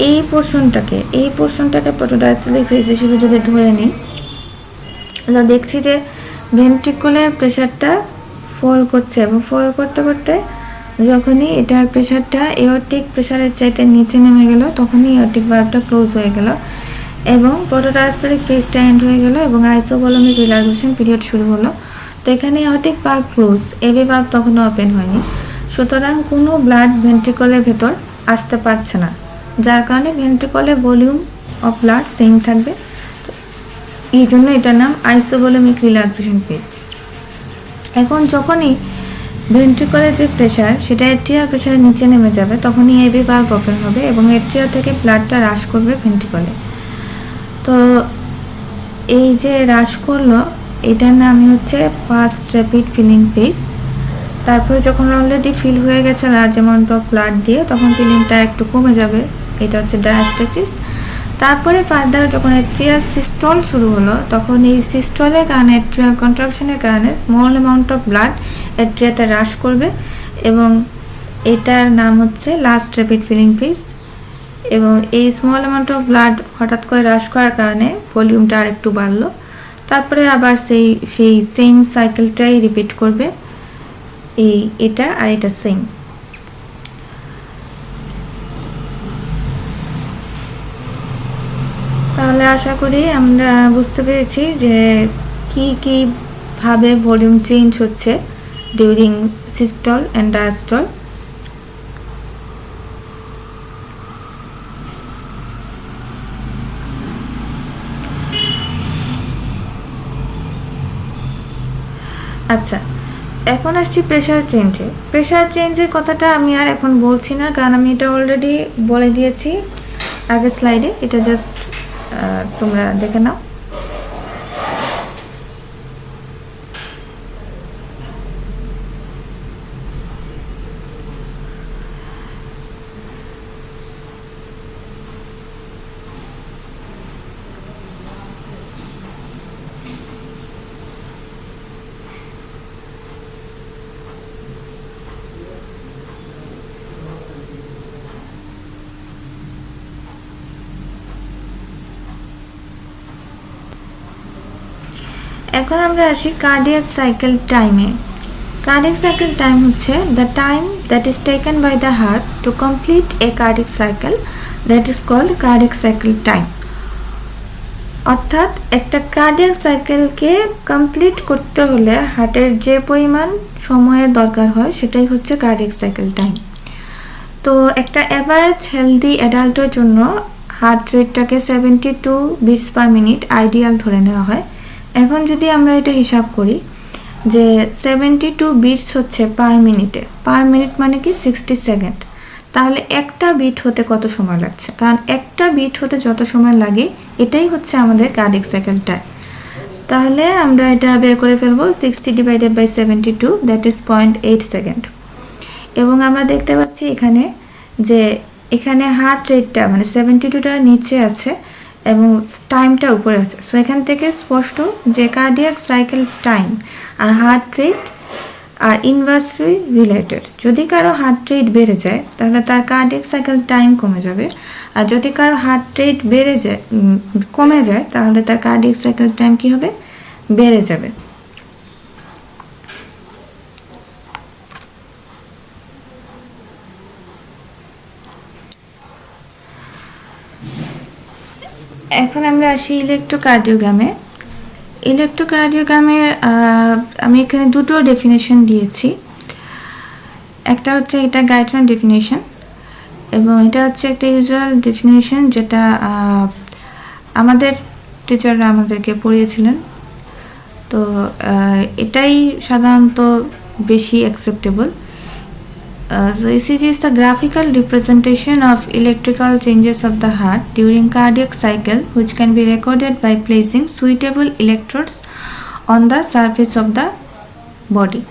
A: এই পোর্শনটাকে প্রোটোডায়াস্টলিক ফেজ হিসেবে যদি ধরে নিই, তো দেখছি যে ভেন্ট্রিকুলার প্রেশারটা ফল করছে, এবং ফল করতে করতে যখনই এটার প্রেশারটা এওর্টিক প্রেশারের চাইতে নিচে নেমে গেল, তখনই এওর্টিক ভালভটা ক্লোজ হয়ে গেল এবং প্রোটোডায়াস্টলিক ফেজটা এন্ড হয়ে গেল এবং আইসোভলিউমিক রিল্যাক্সেশন পিরিয়ড শুরু হলো। তো এখানে aortic valve close, AV valve তখনও ওপেন হয়নি, সুতরাং কোনো ব্লাড ভেন্ট্রিকলের ভেতর আসতে পারছে না, যার কারণে ভেন্ট্রিকলের ভলিউম অফ ব্লাড সেম থাকবে। এই জন্য এটার নাম আইসোভলিউমিক রিল্যাক্সেশন ফেজ। এখন যখনই ভেন্ট্রিকলের যে প্রেশার সেটা এট্রিয়াল প্রেশারের নিচে নেমে যাবে, তখনই এবি ভালভ ওপেন হবে এবং এট্রিয়া থেকে ব্লাডটা হ্রাস করবে ভেন্ট্রিকলে। তো এই যে হ্রাস করলো, এটার নামই হচ্ছে ফার্স্ট র্যাপিড ফিলিং ফেজ। তারপরে যখন অলরেডি ফিল হয়ে গেছে লার্জ অ্যামাউন্ট অফ ব্লাড দিয়ে, তখন ফিলিংটা একটু কমে যাবে, এটা হচ্ছে ডায়াস্টেসিস। তারপরে ফার্দার যখন এট্রিয়াল সিস্টল শুরু হলো, তখন এই সিস্টলের কারণে এট্রিয়াল কন্ট্রাকশনের কারণে স্মল অ্যামাউন্ট অফ ব্লাড এট্রিয়াতে হ্রাস করবে, এবং এটার নাম হচ্ছে লাস্ট র্যাপিড ফিলিং ফেজ। এবং এই স্মল অ্যামাউন্ট অফ ব্লাড হঠাৎ করে হ্রাস করার কারণে ভলিউমটা আর একটু বাড়লো, তারপরে আবার সেই সেম সাইকেলটাই রিপিট করবে, এটা আর এটা সেম। তাহলে আশা করি আমরা বুঝতে পেরেছি যে কি কি ভাবে ভলিউম চেঞ্জ হচ্ছে ডিউরিং সিস্টল অ্যান্ড ডায়াস্টল। আচ্ছা, এখন আসছি প্রেশার চেঞ্জে। প্রেশার চেঞ্জের কথাটা আমি আর এখন বলছি না, কারণ আমি এটা অলরেডি বলে দিয়েছি আগের স্লাইডে। এটা জাস্ট তোমরা দেখে নাও। এখন আমরা আসি কার্ডিয়াক সাইকেল টাইমে। কার্ডিয়াক সাইকেল টাইম হচ্ছে the time that is taken by the heart to complete a cardiac cycle, that is called cardiac cycle time. অর্থাৎ একটা কার্ডিয়াক সাইকেলকে কমপ্লিট করতে হলে হার্টের যে পরিমাণ সময়ের দরকার হয় সেটাই হচ্ছে কার্ডিয়াক সাইকেল টাইম। তো একটা অ্যাভারেজ হেলদি অ্যাডাল্টের জন্য হার্ট রেটটাকে 72 বিটস পার মিনিট আইডিয়াল ধরে নেওয়া হয়। এখন যদি আমরা এটা হিসাব করি যে 72 বিটস হচ্ছে পার মিনিটে, পার মিনিট মানে কি 60 সেকেন্ড, তাহলে একটা বিট হতে কত সময় লাগছে? কারণ একটা বিট হতে যত সময় লাগে এটাই হচ্ছে আমাদের কার্ডিয়াক সাইকেল টাইম। তাহলে আমরা এটা বের করে ফেলবো 60 divided by 72, that is 0.8 second. এবং আমরা দেখতে পাচ্ছি এখানে যে এখানে হার্ট রেটটা মানে 72টা নিচে আছে এবং টাইমটা উপরে আছে। সো এখান থেকে স্পষ্ট যে কার্ডিয়াক সাইকেল টাইম আর হার্ট রেট আর ইনভার্সলি রিলেটেড। যদি কারো হার্ট রেট বেড়ে যায় তাহলে তার কার্ডিয়াক সাইকেল টাইম কমে যাবে, আর যদি কারো হার্ট রেট কমে যায় তাহলে তার কার্ডিয়াক সাইকেল টাইম কি হবে? বেড়ে যাবে। এখন আমরা আসি ইলেকট্রোকার্ডিওগ্রামে। ইলেকট্রোকার্ডিওগ্রামে আমি এখানে দুটো ডেফিনেশন দিয়েছি। একটা হচ্ছে এটা গাইডলাইন ডেফিনেশন এবং এটা হচ্ছে একটা ইউজুয়াল ডেফিনেশন যেটা আমাদের টিচাররা আমাদেরকে পড়িয়েছিলেন। তো এটাই সাধারণত বেশি acceptable. So ECG is the graphical representation of electrical changes of the heart during cardiac cycle, which can be recorded by placing suitable electrodes on the surface of the body.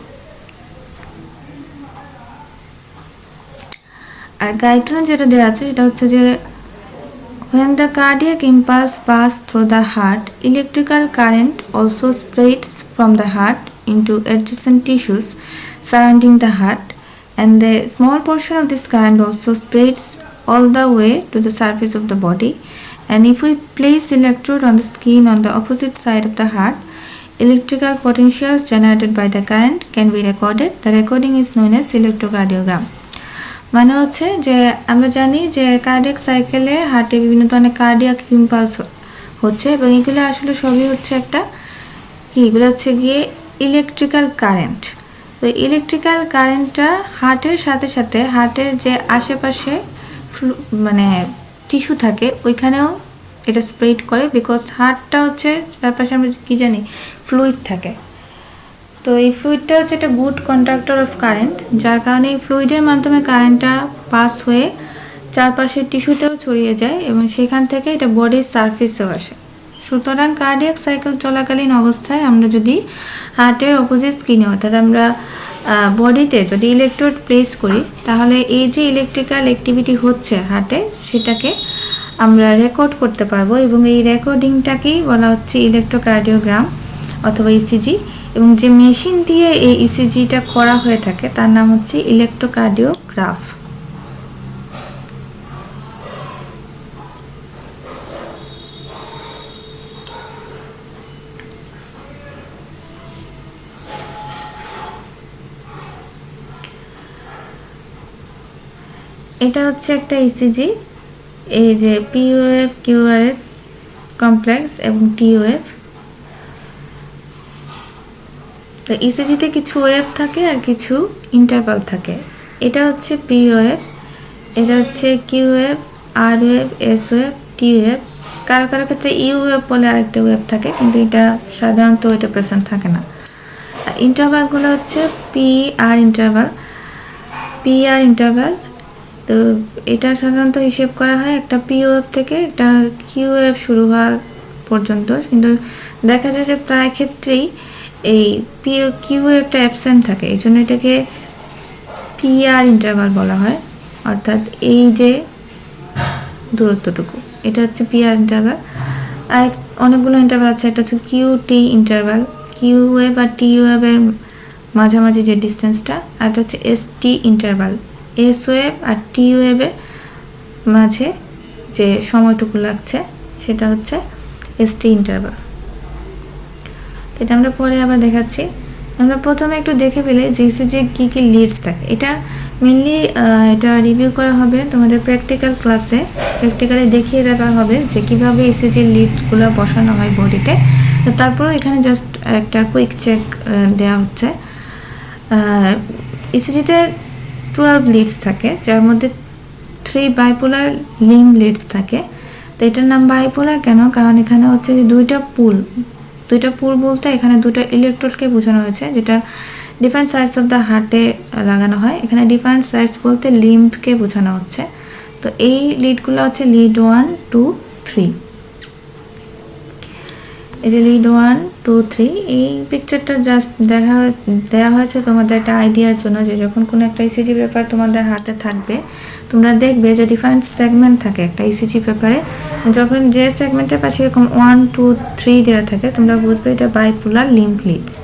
A: আর guideline যেটা দেওয়া আছে সেটা হচ্ছে যে when the cardiac impulse pass through the heart, electrical current also spreads from the heart into adjacent tissues surrounding the heart, and the small portion of this current also spreads all the way to the surface of the body. And if we place electrode on the skin on the opposite side of the heart, electrical potentials generated by the current can be recorded. The recording is known as electrocardiogram. মানে হচ্ছে যে আমরা জানি যে cardiac সাইকেলে হার্টে বিভিন্ন ধরনের কার্ডিয়াক ইম্পালস হচ্ছে এবং এগুলো আসলে সবই হচ্ছে একটা কি, এগুলো হচ্ছে গিয়ে ইলেকট্রিক্যাল কারেন্ট। তো ইলেকট্রিক্যাল কারেন্টটা হার্টের সাথে সাথে হার্টের যে আশেপাশে মানে টিস্যু থাকে ওইখানেও এটা স্প্রেড করে, বিকজ হার্টটা হচ্ছে চারপাশে আমরা কি জানি ফ্লুইড থাকে। তো এই ফ্লুইডটা হচ্ছে একটা গুড কন্ডাক্টর অফ কারেন্ট, যার কারণে এই ফ্লুইডের মাধ্যমে কারেন্টটা পাস হয়ে চারপাশের টিস্যুতেও ছড়িয়ে যায় এবং সেখান থেকে এটা বডির সারফেসেও আসে। সুতরাং কার্ডিয়াক সাইকেল চলাকালীন অবস্থায় আমরা যদি হার্টের অপোজিট স্কিনে অর্থাৎ আমরা বডিতে যদি ইলেকট্রোড প্লেস করি তাহলে এই যে ইলেকট্রিক্যাল অ্যাক্টিভিটি হচ্ছে হার্টে সেটাকে আমরা রেকর্ড করতে পারবো এবং এই রেকর্ডিংটাকেই বলা হচ্ছে ইলেকট্রোকার্ডিওগ্রাম অথবা ইসিজি। এবং যে মেশিন দিয়ে এই ইসিজিটা করা হয়ে থাকে তার নাম হচ্ছে ইলেকট্রোকার্ডিওগ্রাফ। এটা হচ্ছে একটা ইসিজি, এই যে পিওএফ কিউআরএস কমপ্লেক্স এবং টিওএফ। তো ইসিজিতে কিছু ওয়েভ থাকে আর কিছু ইন্টারভাল থাকে। এটা হচ্ছে পি ওয়েভ, এটা হচ্ছে Q wave, R wave, S wave, T wave. কারো কারো ক্ষেত্রে ইউ ওয়েভ বলে আরেকটা ওয়েভ থাকে, কিন্তু এটা সাধারণত এটা প্রেজেন্ট থাকে না। ইন্টারভালগুলো হচ্ছে P R interval, P R interval. তো এটা সাধারণত হিসেব করা হয় একটা পি ওয়েভ থেকে একটা কিউ ওয়েভ শুরু হওয়া পর্যন্ত, কিন্তু দেখা যায় যে প্রায় ক্ষেত্রেই এই পি কিউ ওয়েভটা অ্যাবসেন্ট থাকে, এই জন্য এটাকে পি আর ইন্টারভাল বলা হয়। অর্থাৎ এই যে দূরত্বটুকু, এটা হচ্ছে পি আর ইন্টারভাল। আর অনেকগুলো ইন্টারভাল আছে, একটা হচ্ছে Q T interval, Q wave আর টি ওয়েভের মাঝামাঝি যে ডিস্টেন্সটা। আর এটা হচ্ছে S T interval, S wave আর টি ওয়েভের মাঝে যে সময়টুকু লাগছে সেটা হচ্ছে এস টি ইন্টারভাল। এটা আমরা পরে আবার দেখাচ্ছি। আমরা প্রথমে একটু দেখে ফেলে যে ইসিজি কী কী লিডস থাকে। এটা মেনলি এটা রিভিউ করা হবে তোমাদের প্র্যাকটিক্যাল ক্লাসে, প্র্যাকটিক্যালে দেখিয়ে দেওয়া হবে যে কীভাবে ইসিজির লিডসগুলো বসানো হয় বডিতে। তো তারপর এখানে জাস্ট একটা কুইক চেক দেওয়া হচ্ছে। ইসিজিতে 12 লিডস থাকে, যার মধ্যে 3 বাইপোলার লিম্ব লিডস থাকে। তো এটার নাম বাইপোলার কেন? কারণ এখানে হচ্ছে যে দুইটা পুল বলতে এখানে দুটো ইলেকট্রোডকে বোঝানো হয়েছে, যেটা ডিফারেন্ট সাইডস অফ দ্য হার্টে লাগানো হয়। এখানে ডিফারেন্ট সাইডস বলতে লিম্বকে বোঝানো হচ্ছে। তো এই লিডগুলো হচ্ছে লিড 1, 2, 3। এই যে লিড 1, 2, 3 এই পিকচারটা জাস্ট দেওয়া হয়েছে তোমাদের একটা আইডিয়ার জন্য, যে যখন কোনো একটা ইসিজি পেপার তোমাদের হাতে থাকবে তোমরা দেখবে যে ডিফারেন্ট সেগমেন্ট থাকে একটা ইসিজি পেপারে। যখন যে সেগমেন্টের পাশে এরকম 1, 2, 3 দেওয়া থাকে তোমরা বুঝবে এটা বাইপোলার লিম্ব লিডস।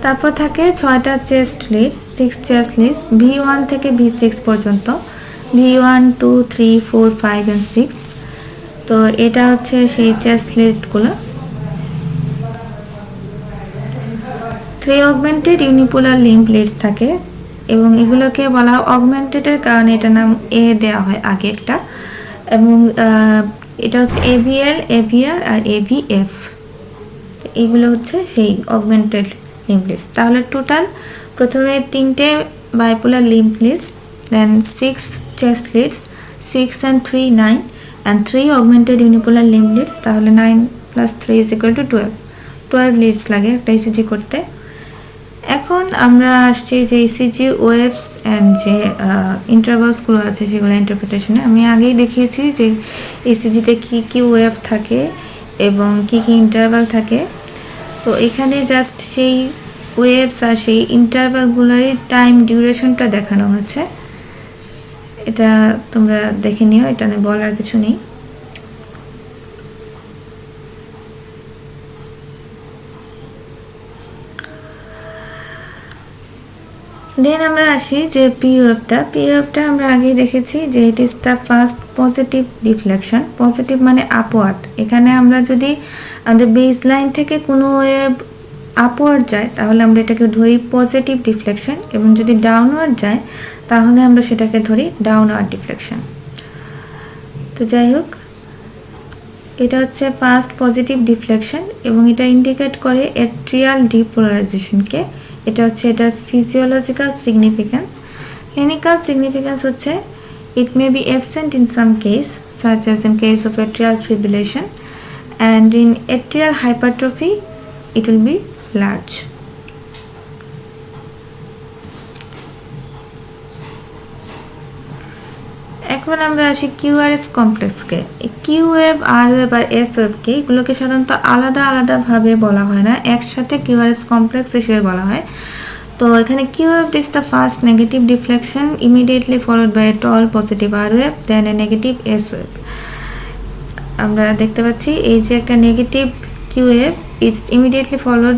A: তারপর থাকে 6টা chest lead, 6 chest Leeds, V1 থেকে V6 পর্যন্ত, V1, 2, 3, 4, 5 and 6। তো এটা হচ্ছে সেই চেস্ট লিডগুলো। 3 অগমেন্টেড ইউনিপোলার লিম্ব লিডস থাকে এবং এগুলোকে বলা হয় অগমেন্টেডের কারণে এটা নাম এ দেওয়া হয় আগে একটা। এবং এটা হচ্ছে AVL, AVR আর AVF। এগুলো হচ্ছে সেই অগমেন্টেড লিম্ব লিডস। তাহলে টোটাল প্রথমে 3টে bipolar limb leads, then 6 chest leads, 6 and 3, 9 and 3 augmented unipolar limb leads। তাহলে 9 plus 3 is equal to 12 Leeds লাগে একটা ইসিজি করতে। এখন আমরা আসছি যে ইসিজি ওয়েভস অ্যান্ড যে ইন্টারভালসগুলো আছে সেগুলো ইন্টারপ্রিটেশনে। আমি আগেই দেখিয়েছি যে ইসিজিতে কী কী ওয়েভ থাকে এবং কী কী ইন্টারভাল থাকে। তো এখানে জাস্ট সেই ওয়েভস আর সেই ইন্টারভালগুলোরই টাইম ডিউরেশনটা দেখানো হয়েছে, এটা তোমরা দেখে নিও, এটা নিয়ে বলার কিছু নেই। দেন আমরা আসি যে পি ওয়েভটা আমরা আগেই দেখেছি যে it is the first positive deflection. Positive মানে আপওয়ার্ড। এখানে আমরা যদি আমাদের বেস লাইন থেকে কোনো ওয়েভ আপওয়ার্ড যায় তাহলে আমরা এটাকে ধরি পজিটিভ ডিফ্লেকশন, এবং যদি ডাউনওয়ার্ড যায় তাহলে আমরা সেটাকে ধরি ডাউনওয়ার্ড ডিফ্লেকশন। তো যাই হোক, এটা হচ্ছে ফার্স্ট পজিটিভ ডিফ্লেকশন এবং এটা ইন্ডিকেট করে অ্যাট্রিয়াল ডিপোলারাইজেশনকে। এটা হচ্ছে এটার ফিজিওলজিক্যাল সিগনিফিক্যান্স। ক্লিনিক্যাল সিগনিফিক্যান্স হচ্ছে it may be absent in some case, such as in case of atrial fibrillation, and in atrial hypertrophy it will be large. এখন আমরা আসি QRS কমপ্লেক্সকে। Q wave, R wave আর S ওয়েভকে এগুলোকে সাধারণত আলাদা আলাদাভাবে বলা হয় না, একসাথে কিউআরএস কমপ্লেক্স হিসেবে বলা হয়। তো এখানে Q wave is the first negative deflection immediately followed by a tall positive R wave, then a negative S wave. আমরা দেখতে পাচ্ছি এই যে একটা negative Q wave is immediately followed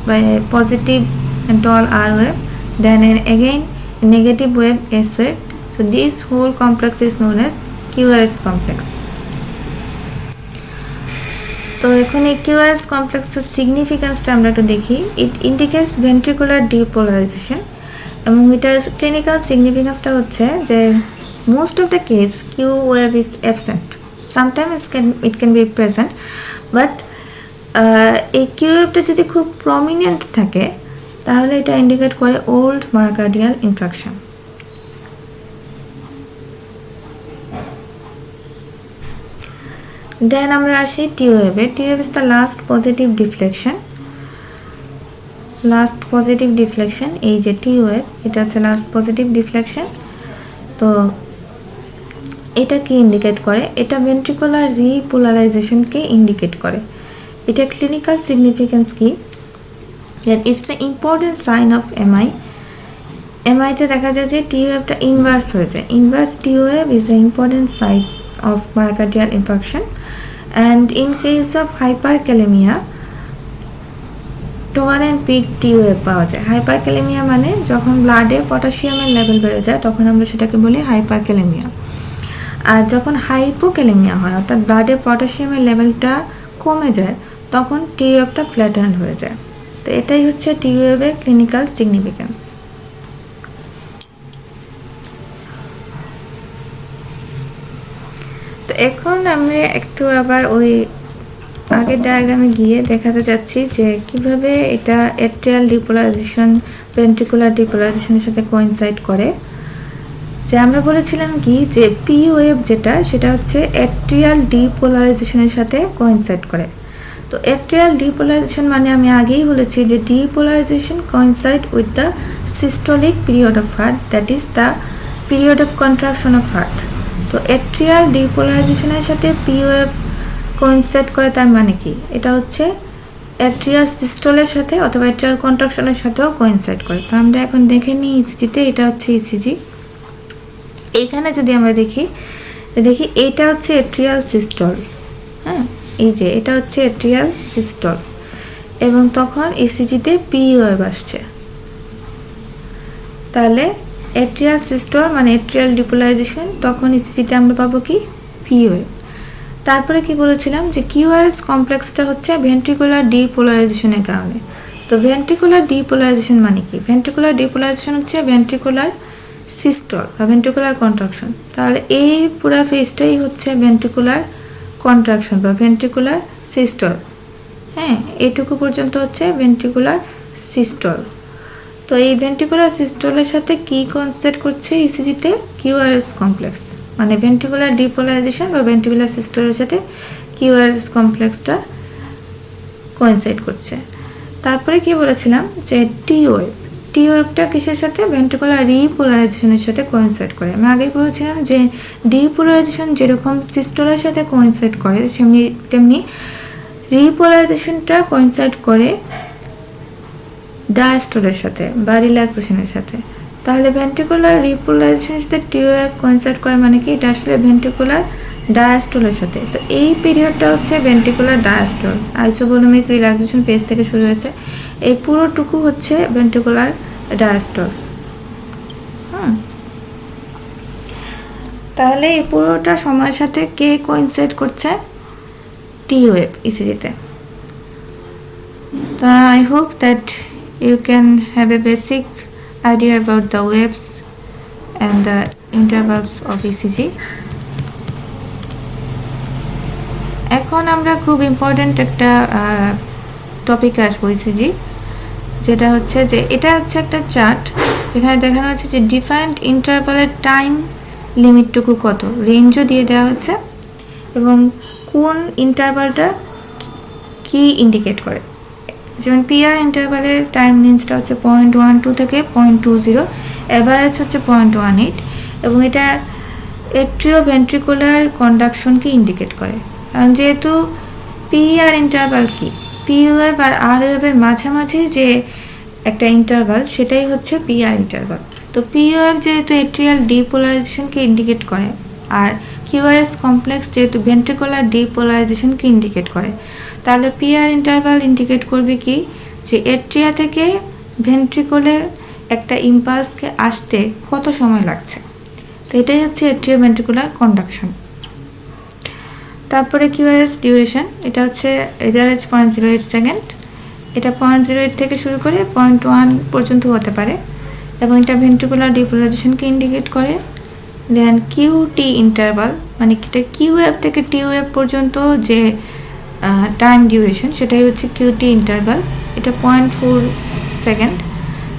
A: by a positive and tall R wave, then again a negative wave S wave. So this whole complex is known as QRS complex. তো এখন এই QRS কমপ্লেক্সের সিগনিফিক্যান্সটা আমরা একটু দেখি। ইট ইন্ডিকেটস ভেন্ট্রিকুলার ডিপোলারাইজেশন এবং এটার clinical সিগনিফিক্যান্সটা হচ্ছে যে most of the case Q wave is absent, sometimes it can be present, but এই কিউএফটা যদি খুব প্রমিনেন্ট থাকে তাহলে এটা ইন্ডিকেট করে ওল্ড মায়োকার্ডিয়াল ইনফ্রাকশন। দেন আমরা আসি টিওএফে। T wave is the last positive deflection. Last positive deflection, এই যে টিওএফ, এটা হচ্ছে লাস্ট পজিটিভ ডিফ্লেকশন। তো এটা কি ইন্ডিকেট করে? এটা ভেন্ট্রিকুলার রিপোলারাইজেশনকে ইন্ডিকেট করে। এটা ক্লিনিক্যাল সিগনিফিকেন্স কি? That it's the important sign of MI. এমআইতে দেখা যায় যে টিওএফটা ইনভার্স হয়ে যায়। Inverse T wave is the important sign of myocardial infarction, and in case of hyperkalaemia tall and peak T wave পাওয়া যায়। হাইপারক্যালেমিয়া মানে যখন ব্লাডে পটাশিয়ামের লেভেল বেড়ে যায় তখন আমরা সেটাকে বলি হাইপারক্যালেমিয়া। আর যখন হাইপোক্যালেমিয়া হয়, অর্থাৎ ব্লাডে পটাশিয়ামের লেভেলটা কমে যায়, তখন টিওএফটা ফ্ল্যাটার্ন হয়ে যায়। তো এটাই হচ্ছে টিওএফের ক্লিনিক্যাল সিগনিফিকেন্স। তো এখন আমরা একটু আবার ওই আগের ডায়াগ্রামে গিয়ে দেখাতে যাচ্ছি যে কিভাবে এটা অ্যাট্রিয়াল ডিপোলারাইজেশন ভেন্ট্রিকুলার ডিপোলারাইজেশনের সাথে কোইনসাইড করে। যে আমরা বলেছিলাম কি যে পি ওয়েভ যেটা, সেটা হচ্ছে অ্যাট্রিয়াল ডিপোলারাইজেশনের সাথে কোইনসাইড করে। তো অ্যাট্রিয়াল ডিপোলারাইজেশন মানে আমি আগেই বলেছি যে depolarisation coincide with the systolic period of heart, that is the period of contraction of heart. তো অ্যাট্রিয়াল ডিপোলারাইজেশনের সাথে পি ওয়েভ কোইনসাইড করে, তার মানে কি? এটা হচ্ছে অ্যাট্রিয়াল সিস্টোলের সাথে অথবা অ্যাট্রিয়াল কন্ট্রাকশনের সাথেও কোইনসাইড করে। তো আমরা এখন দেখে নিই ইসিজিতে। এটা হচ্ছে ইসিজি। এইখানে যদি আমরা দেখি এটা হচ্ছে অ্যাট্রিয়াল সিস্টল। হ্যাঁ, এই যে এটা হচ্ছে অ্যাট্রিয়াল সিস্টল, এবং তখন ইসিজিতে পি ওয়েভ আসছে। তাহলে অ্যাট্রিয়াল সিস্টল মানে অ্যাট্রিয়াল ডিপোলারাইজেশন, তখন ইসিজিতে আমরা পাবো কি? P wave. তারপরে কি বলেছিলাম যে কিউআরএস কমপ্লেক্সটা হচ্ছে ভেন্ট্রিকুলার ডিপোলারাইজেশনের কারণে। তো ভেন্ট্রিকুলার ডিপোলারাইজেশন মানে কি? ভেন্ট্রিকুলার ডিপোলারাইজেশন হচ্ছে ভেন্ট্রিকুলার সিস্টল বা ভেন্ট্রিকুলার কন্ট্রাকশন। তাহলে এই পুরো ফেজটাই হচ্ছে ভেন্ট্রিকুলার কন্ট্রাকশন বা ভেন্ট্রিকুলার সিস্টল। হ্যাঁ, এইটুকু পর্যন্ত হচ্ছে ভেন্ট্রিকুলার সিস্টল। তো এই ভেন্ট্রিকুলার সিস্টলের সাথে কি কনসেপ্ট করছে ইসিজিতে? কিউআরএস কমপ্লেক্স, মানে ভেন্ট্রিকুলার ডিপোলারাইজেশন বা ভেন্ট্রিকুলার সিস্টলের সাথে কিউআরএস কমপ্লেক্সটা কোইনসাইড করছে। তারপরে কি বলেছিলাম যে টিওএফ, টিওএফটা কিসের সাথে? ভেন্ট্রিকুলার রিপোলারাইজেশনের সাথে কোইনসাইড করে। আমি আগেই বলেছিলাম যে ডিপোলারাইজেশন যেরকম সিস্টলের সাথে কোইনসাইড করে তেমনি রিপোলারাইজেশনটা কোইনসাইড করে ডায়াস্টোলের সাথে বা রিল্যাক্সেশনের সাথে। তাহলে ভেন্ট্রিকুলার রিপোলারাইজেশনের সাথে টিওএফ কোইনসাইড করে মানে কি? এটা আসলে ভেন্ট্রিকুলার ডায়াস্টোলের সাথে। তো এই পিরিয়ডটা হচ্ছে ভেন্ট্রিকুলার ডায়াস্টোল, আইসোভোলমিক রিল্যাক্সেশন ফেজ থেকে শুরু হয়েছে। এই পুরোটুকু হচ্ছে ভেন্ট্রিকুলার ডায়াস্টোল। তাহলে এই পুরোটা সময়ের সাথে কে কোইনসাইড করছে? টিওএফ ইসিজিতে। তো I hope that you can have a basic idea about the waves and the intervals of ECG. এখন আমরা খুব ইম্পর্টেন্ট একটা টপিকে আসবো ইসিজি, যেটা হচ্ছে যে এটা হচ্ছে একটা চার্ট। এখানে দেখানো হচ্ছে যে ডিফারেন্ট ইন্টারভালের টাইম লিমিটটুকু কত, রেঞ্জও দিয়ে দেওয়া হচ্ছে, এবং কোন ইন্টারভালটা কি ইন্ডিকেট করে। যেমন পিআর ইন্টারভালের টাইম রেঞ্জটা হচ্ছে 0.12 থেকে 0.20, অ্যাভারেজ হচ্ছে 0.18, এবং এটা অ্যাট্রিওভেন্ট্রিকুলার কন্ডাকশনকে ইন্ডিকেট করে। কারণ যেহেতু পিআর ইন্টারভাল কি, পি ওয়েভ আর আর ওয়েভের মাঝামাঝি যে একটা ইন্টারভাল, সেটাই হচ্ছে পিআর ইন্টারভাল। তো পি ওয়েভ যেহেতু অ্যাট্রিয়াল ডিপোলারাইজেশনকে ইন্ডিকেট করে, আর কিউআরএস কমপ্লেক্স যেহেতু ভেন্ট্রিকুলার ডিপোলারাইজেশনকে ইন্ডিকেট করে, তাহলে পিআর ইন্টারভাল ইন্ডিকেট করবে কি? যে অ্যাট্রিয়া থেকে ভেন্ট্রিকুলে একটা ইম্পালসকে আসতে কত সময় লাগছে। তো এটাই হচ্ছে অ্যাট্রিওভেন্ট্রিকুলার কন্ডাকশন। তারপরে কিউআরএস ডিউরেশন, এটা হচ্ছে এভারেজ 0.08 সেকেন্ড। এটা 0.08 থেকে শুরু করে 0.1 পর্যন্ত হতে পারে, এবং এটা ভেন্ট্রিকুলার ডিপোলারাইজেশনকে ইন্ডিকেট করে। দেন কিউটি ইন্টারভাল, মানে এটা কিউএফ থেকে টিওএফ পর্যন্ত যে টাইম ডিউরেশন, সেটাই হচ্ছে কিউটি ইন্টারভাল। এটা 0.4 সেকেন্ড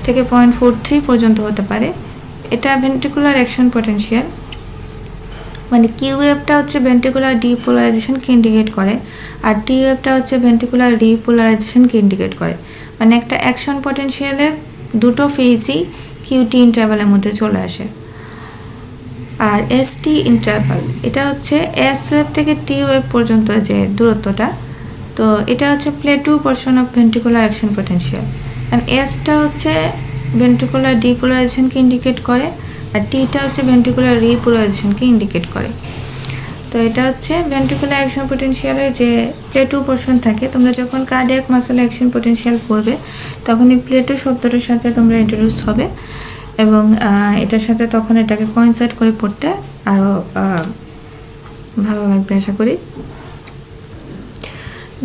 A: থেকে 0.43 পর্যন্ত হতে পারে। এটা ভেন্ট্রিকুলার অ্যাকশন পটেনশিয়াল, মানে কিউ ওয়েভটা হচ্ছে ভেন্ট্রিকুলার ডিপোলারাইজেশনকে ইন্ডিকেট করে, আর টি ওয়েভটা হচ্ছে ভেন্ট্রিকুলার রিপোলারাইজেশনকে ইন্ডিকেট করে। মানে একটা অ্যাকশন পটেনশিয়ালের দুটো ফেজই কিউটি ইন্টারভালের মধ্যে চলে আসে। আর এসটি ইন্টারভাল, এটা হচ্ছে এস ওয়েভ থেকে টি ওয়েভ পর্যন্ত যে দূরত্বটা, তো এটা হচ্ছে plateau portion of ventricular action potential. And এসটা হচ্ছে ভেন্ট্রিকুলার ডিপোলারাইজেশনকে ইন্ডিকেট করে, আর টিটা হচ্ছে ভেন্ট্রিকুলার রিপোলারাইজেশনকে ইন্ডিকেট করে। তো এটা হচ্ছে ভেন্ট্রিকুলার অ্যাকশন পটেনশিয়ালের যে প্লেটু পোর্শন থাকে। তোমরা যখন কার্ডিয়াক মাসল অ্যাকশন পটেনশিয়াল পড়বে তখন এই প্লেটু শব্দটার সাথে তোমরা ইন্ট্রোডিউস হবে, এবং এটার সাথে তখন এটাকে কোইনসাইড করে পড়তে আরও ভালো লাগবে আশা করি।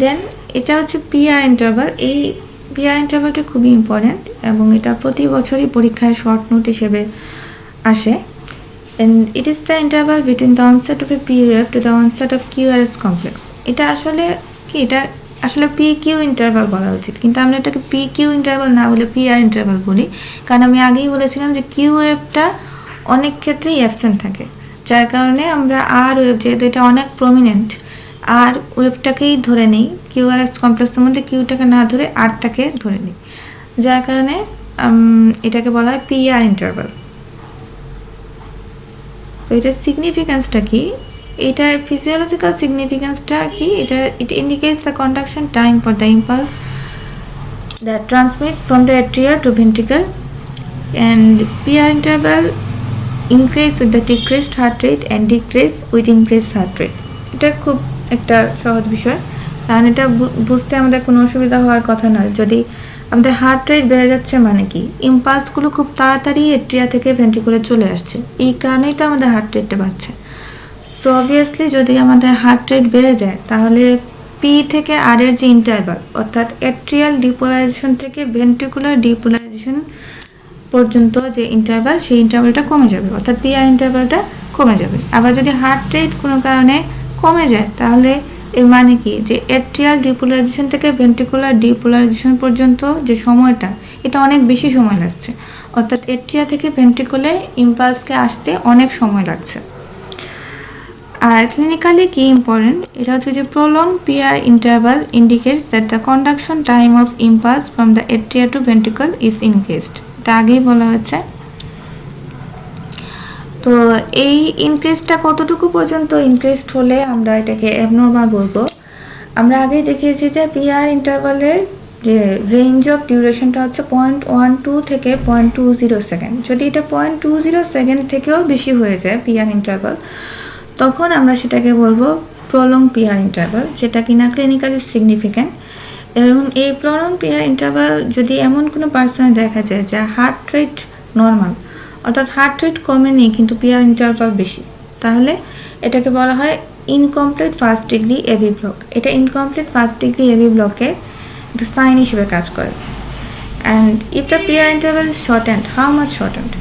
A: দেন এটা হচ্ছে পিআর ইন্টারভাল। এই পিআর ইন্টারভালটা খুবই ইম্পর্ট্যান্ট এবং এটা প্রতি বছরই পরীক্ষায় শর্ট নোট হিসেবে আসে। and it is the interval between the onset of a period to the onset of QRS complex. এটা আসলে কি, এটা আসলে PQ ইন্টারভাল বলা উচিত, কিন্তু আমরা এটাকে PQ ইন্টারভাল না বলে PR ইন্টারভাল বলি, কারণ আমি আগেই বলেছিলাম যে কিউ ওয়েভটা অনেক ক্ষেত্রেই অ্যাবসেন্ট থাকে, যার কারণে আমরা আর ওয়েভ, যেহেতু এটা অনেক প্রমিনেন্ট, আর ওয়েভটাকেই ধরে নিই, QRS কমপ্লেক্সের মধ্যে কিউটাকে না ধরে আরটাকে ধরে নিই, যার কারণে এটাকে বলা হয় PR ইন্টারভাল। তো এটার সিগনিফিক্যান্সটা কি, এটার ফিজিওলজিক্যাল সিগনিফিক্যান্সটা কি, it indicates the conduction time for the impulse that transmits from the atria to ventricle, and PR interval increase with the decreased heart rate and decrease with increased heart rate. এটা খুব একটা সহজ বিষয়, কারণ এটা বুঝতে আমাদের কোনো অসুবিধা হওয়ার কথা নয়। যদি আমাদের হার্ট রেট বেড়ে যাচ্ছে মানে কি, ইম্পালসগুলো খুব তাড়াতাড়ি এট্রিয়া থেকে ভেন্ট্রিকুলে চলে আসছে, এই কারণেই তো আমাদের হার্ট রেটটা বাড়ছে। সো অবভিয়াসলি যদি আমাদের হার্ট রেট বেড়ে যায় তাহলে পি থেকে আর এর যে ইন্টারভাল, অর্থাৎ অ্যাট্রিয়াল ডিপোলারাইজেশন থেকে ভেন্ট্রিকুলার ডিপোলারাইজেশন পর্যন্ত যে ইন্টারভাল, সেই ইন্টারভালটা কমে যাবে, অর্থাৎ পিআর ইন্টারভালটা কমে যাবে। আবার যদি হার্ট রেট কোনো কারণে কমে যায় তাহলে এর মানে কি, যে অ্যাট্রিয়াল ডিপোলারাইজেশন থেকে ভেন্ট্রিকুলার ডিপোলারাইজেশন পর্যন্ত যে সময়টা, এটা অনেক বেশি সময় লাগছে, অর্থাৎ অ্যাট্রিয়া থেকে ভেন্ট্রিকুলে ইম্পালসকে আসতে অনেক সময় লাগছে। আর ক্লিনিক্যালি কি ইম্পর্টেন্ট, এটা হচ্ছে যে prolong PR interval indicates that the conduction time of impulse from the atria to ventricle is increased. এটা আগেই বলা হয়েছে। তো এই ইনক্রিজটা কতটুকু পর্যন্ত ইনক্রিজড হলে আমরা এটাকে অ্যাবনর্মাল বলবো। আমরা আগেই দেখিয়েছি যে পিআর ইন্টারভালের যে রেঞ্জ অফ ডিউরেশনটা হচ্ছে 0.12 থেকে 0.20 সেকেন্ড। যদি এটা 0.20 সেকেন্ড থেকেও বেশি হয়ে যায় পিআর ইন্টারভাল, তখন আমরা সেটাকে বলবো প্রলং পিআর ইন্টারভাল, যেটা কিনা ক্লিনিক্যালি সিগনিফিক্যান্ট। এবং এই প্রলং পিআর ইন্টারভাল যদি এমন কোনো পার্সনে দেখা যায় যার হার্ট রেট নর্মাল, অর্থাৎ হার্ট রেট কমেনি কিন্তু পিআর ইন্টারভাল বেশি, তাহলে এটাকে বলা হয় incomplete first degree AV block. এটা ইনকমপ্লিট ফার্স্ট ডিগ্রি এভি ব্লকের একটা সাইন হিসেবে কাজ করে। And if the PR interval is short and, how much short and,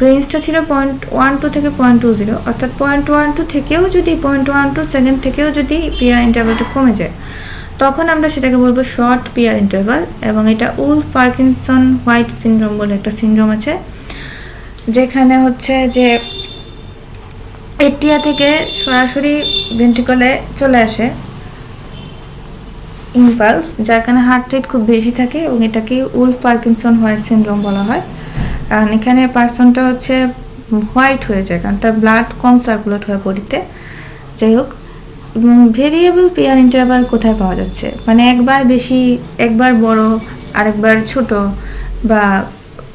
A: রেঞ্জটা ছিল 0.12 থেকে 0.20, অর্থাৎ 0.12 থেকেও যদি 0.12 সেকেন্ড থেকেও যদি পিআর ইন্টারভালটা কমে যায়, তখন আমরা সেটাকে বলবো শর্ট পিআর ইন্টারভাল। এবং এটা উলফ পার্কিনসন হোয়াইট সিনড্রোম বলে একটা সিনড্রোম আছে, যেখানে হচ্ছে যে এট্রিয়া থেকে সরাসরি ভেন্ট্রিকলে চলে আসে ইম্পালস, যার কারণে হার্ট রেট খুব বেশি থাকে, এবং এটাকে উলফ পার্কিনসন হোয়াইট সিনড্রোম বলা হয়। কারণ এখানে পার্সনটা হচ্ছে হোয়াইট হয়ে যায়, কারণ তার ব্লাড কম সার্কুলেট হয় বডিতে। যাই হোক, ভেরিয়েবল পিআর ইন্টারভাল কোথায় পাওয়া যাচ্ছে, মানে একবার বেশি, একবার বড়, আরেকবার ছোট, বা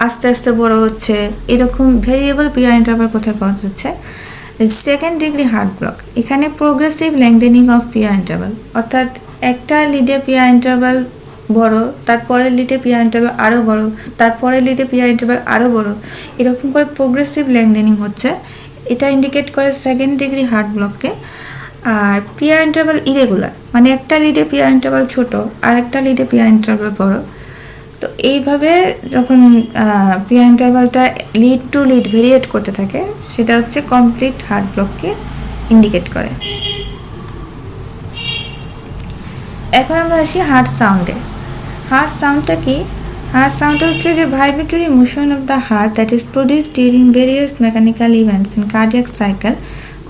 A: আস্তে আস্তে বড় হচ্ছে, এরকম ভেরিয়েবল পিআর ইন্টারভাল কোথায় পাওয়া যাচ্ছে? সেকেন্ড ডিগ্রি হার্ট ব্লক, এখানে প্রোগ্রেসিভ লেংথেনিং অফ পিআর ইন্টারভাল, অর্থাৎ একটা লিডে পিআর ইন্টারভাল বড়, তারপরের লিডে পিআর ইন্টারভাল আরও বড়, তারপরের লিডে পিআর ইন্টারভাল আরও বড়, এরকম করে প্রোগ্রেসিভ লেংথেনিং হচ্ছে। এটা ইন্ডিকেট করে সেকেন্ড ডিগ্রি হার্ট ব্লককে। আর পিআর ইন্টারভাল ইরেগুলার, মানে একটা লিডে পিআর ইন্টারভাল ছোট, আর একটা লিডে পিআর ইন্টারভাল বড়। তো এইভাবে যখন পিআর ইন্টারভালটা লিড টু লিড ভেরিয়েট করতে থাকে, সেটা হচ্ছে কমপ্লিট হার্ট ব্লককে ইন্ডিকেট করে। এখন আমরা আসি হার্ট সাউন্ডে। হার্ট সাউন্ডটা কি? হার্ট সাউন্ড হচ্ছে যে vibratory motion of the heart that is produced during various mechanical events in cardiac cycle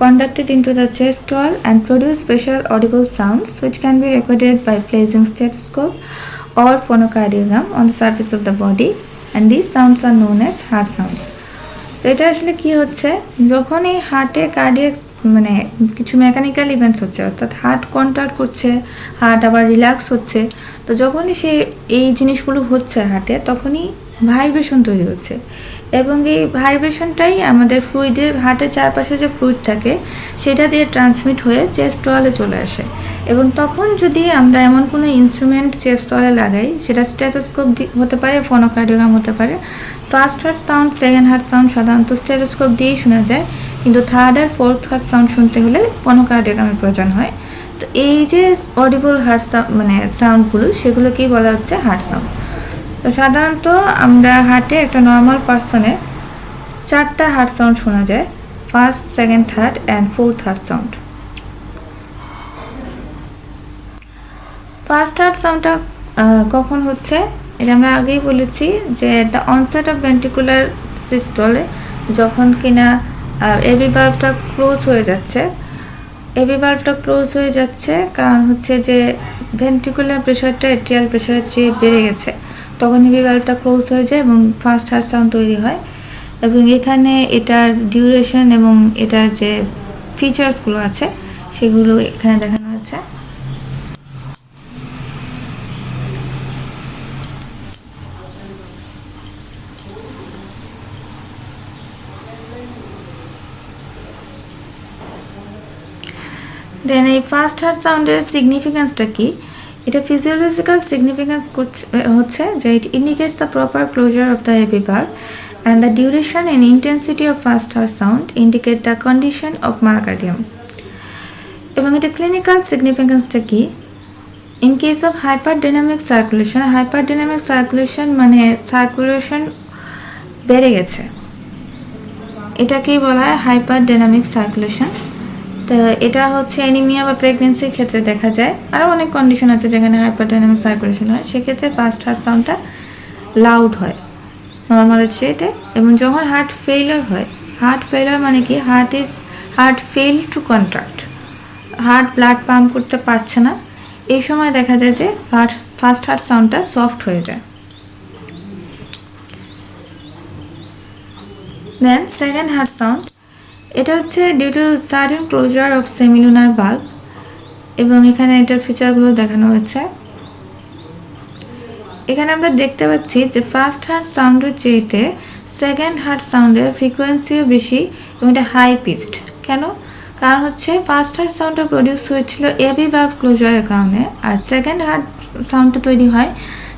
A: conducted into the chest wall and produce special audible sounds which can be recorded by placing stethoscope or phonocardiogram on the surface of the body, and these sounds are known as heart sounds. So এটা আসলে কি হচ্ছে, যখন এই হার্টে cardiac মানে কিছু mechanical events হচ্ছে, অর্থাৎ হার্ট কন্ট্রাক্ট করছে, হার্ট আবার রিল্যাক্স হচ্ছে, তো যখনই সে এই জিনিসগুলো হচ্ছে হার্টে, তখনই ভাইব্রেশন তৈরি হচ্ছে, এবং এই ভাইব্রেশনটাই আমাদের ফ্লুইডের, হার্টের চারপাশে যে ফ্লুইড থাকে সেটা দিয়ে ট্রান্সমিট হয়ে চেস্ট ওয়ালে চলে আসে। এবং তখন যদি আমরা এমন কোনো ইনস্ট্রুমেন্ট চেস্ট ওয়ালে লাগাই, সেটা স্টেথোস্কোপ হতে পারে, ফোনোকার্ডিওগ্রাম হতে পারে। First heart sound, second heart sound সাধারণত স্টেথোস্কোপ দিয়েই শোনা যায়, কিন্তু থার্ড আর ফোর্থ হার্ট সাউন্ড শুনতে হলে ফোনোকার্ডিওগ্রামের প্রয়োজন হয়। তো এই যে অডিবল হার্ট সাউন্ড মানে সাউন্ডগুলো, সেগুলোকেই বলা হচ্ছে হার্ট সাউন্ড। তো সাধারণত আমরা হার্টে একটা নর্মাল পার্সনে 4টা হার্ট সাউন্ড শোনা যায়, first, second, third and fourth heart sound. First heart সাউন্ডটা কখন হচ্ছে, এটা আমরা আগেই বলেছি যে দ্য অনসেট অফ ভেন্ট্রিকুলার সিস্টলে, যখন কিনা এবি ভালভটা ক্লোজ হয়ে যাচ্ছে। এবি ভালভটা ক্লোজ হয়ে যাচ্ছে কারণ হচ্ছে যে ভেন্ট্রিকুলার প্রেশারটা এট্রিয়াল প্রেশারের চেয়ে বেড়ে গেছে, তখন এবি ভালভটা ক্লোজ হয়ে যায় এবং ফার্স্ট হার্ট সাউন্ড তৈরি হয়। এবং এখানে এটার ডিউরেশন এবং এটার যে ফিচার্সগুলো আছে সেগুলো এখানে দেখানো হয়েছে। দেন এই ফার্স্ট হার্ট সাউন্ডের সিগনিফিকেন্সটা কি? এটা ফিজিওলজিক্যাল সিগনিফিকেন্স হচ্ছে যে it indicates the proper closure of the AV valve, and the duration and intensity of fast heart sound indicate the condition of myocardium. এবং এটা ক্লিনিক্যাল সিগনিফিকেন্সটা কি? In case of hyperdynamic circulation মানে circulation বেড়ে গেছে, এটাকেই বলা হয় হাইপারডাইনামিক সার্কুলেশন। তো এটা হচ্ছে অ্যানিমিয়া বা প্রেগনেন্সির ক্ষেত্রে দেখা যায়। আরও অনেক কন্ডিশন আছে যেখানে হাইপারডাইনামিক সার্কুলেশন হয়, সেক্ষেত্রে ফার্স্ট হার্ট সাউন্ডটা লাউড হয় নর্মালের চেয়েতে। এবং যখন হার্ট ফেইলিওর হয়, হার্ট ফেইলিওর মানে কি, heart fail to contract, heart blood pump করতে পারছে না, এই সময় দেখা যায় যে ফার্স্ট হার্ট সাউন্ডটা সফট হয়ে যায়। দেন সেকেন্ড হার্ট সাউন্ড, এটা হচ্ছে due to sudden closure of semilunar valve, এবং এখানে এটার ফিচারগুলো দেখানো হয়েছে। এখানে আমরা দেখতে পাচ্ছি যে ফার্স্ট হার্ট সাউন্ডের চেয়েতে সেকেন্ড হার্ট সাউন্ডের ফ্রিকোয়েন্সিও বেশি এবং এটা হাই পিচড। কেন? কারণ হচ্ছে ফার্স্ট হার্ট সাউন্ডটা প্রডিউস হয়েছিল এবি ভালভ ক্লোজারের কারণে, আর সেকেন্ড হার্ট সাউন্ডটা তৈরি হয়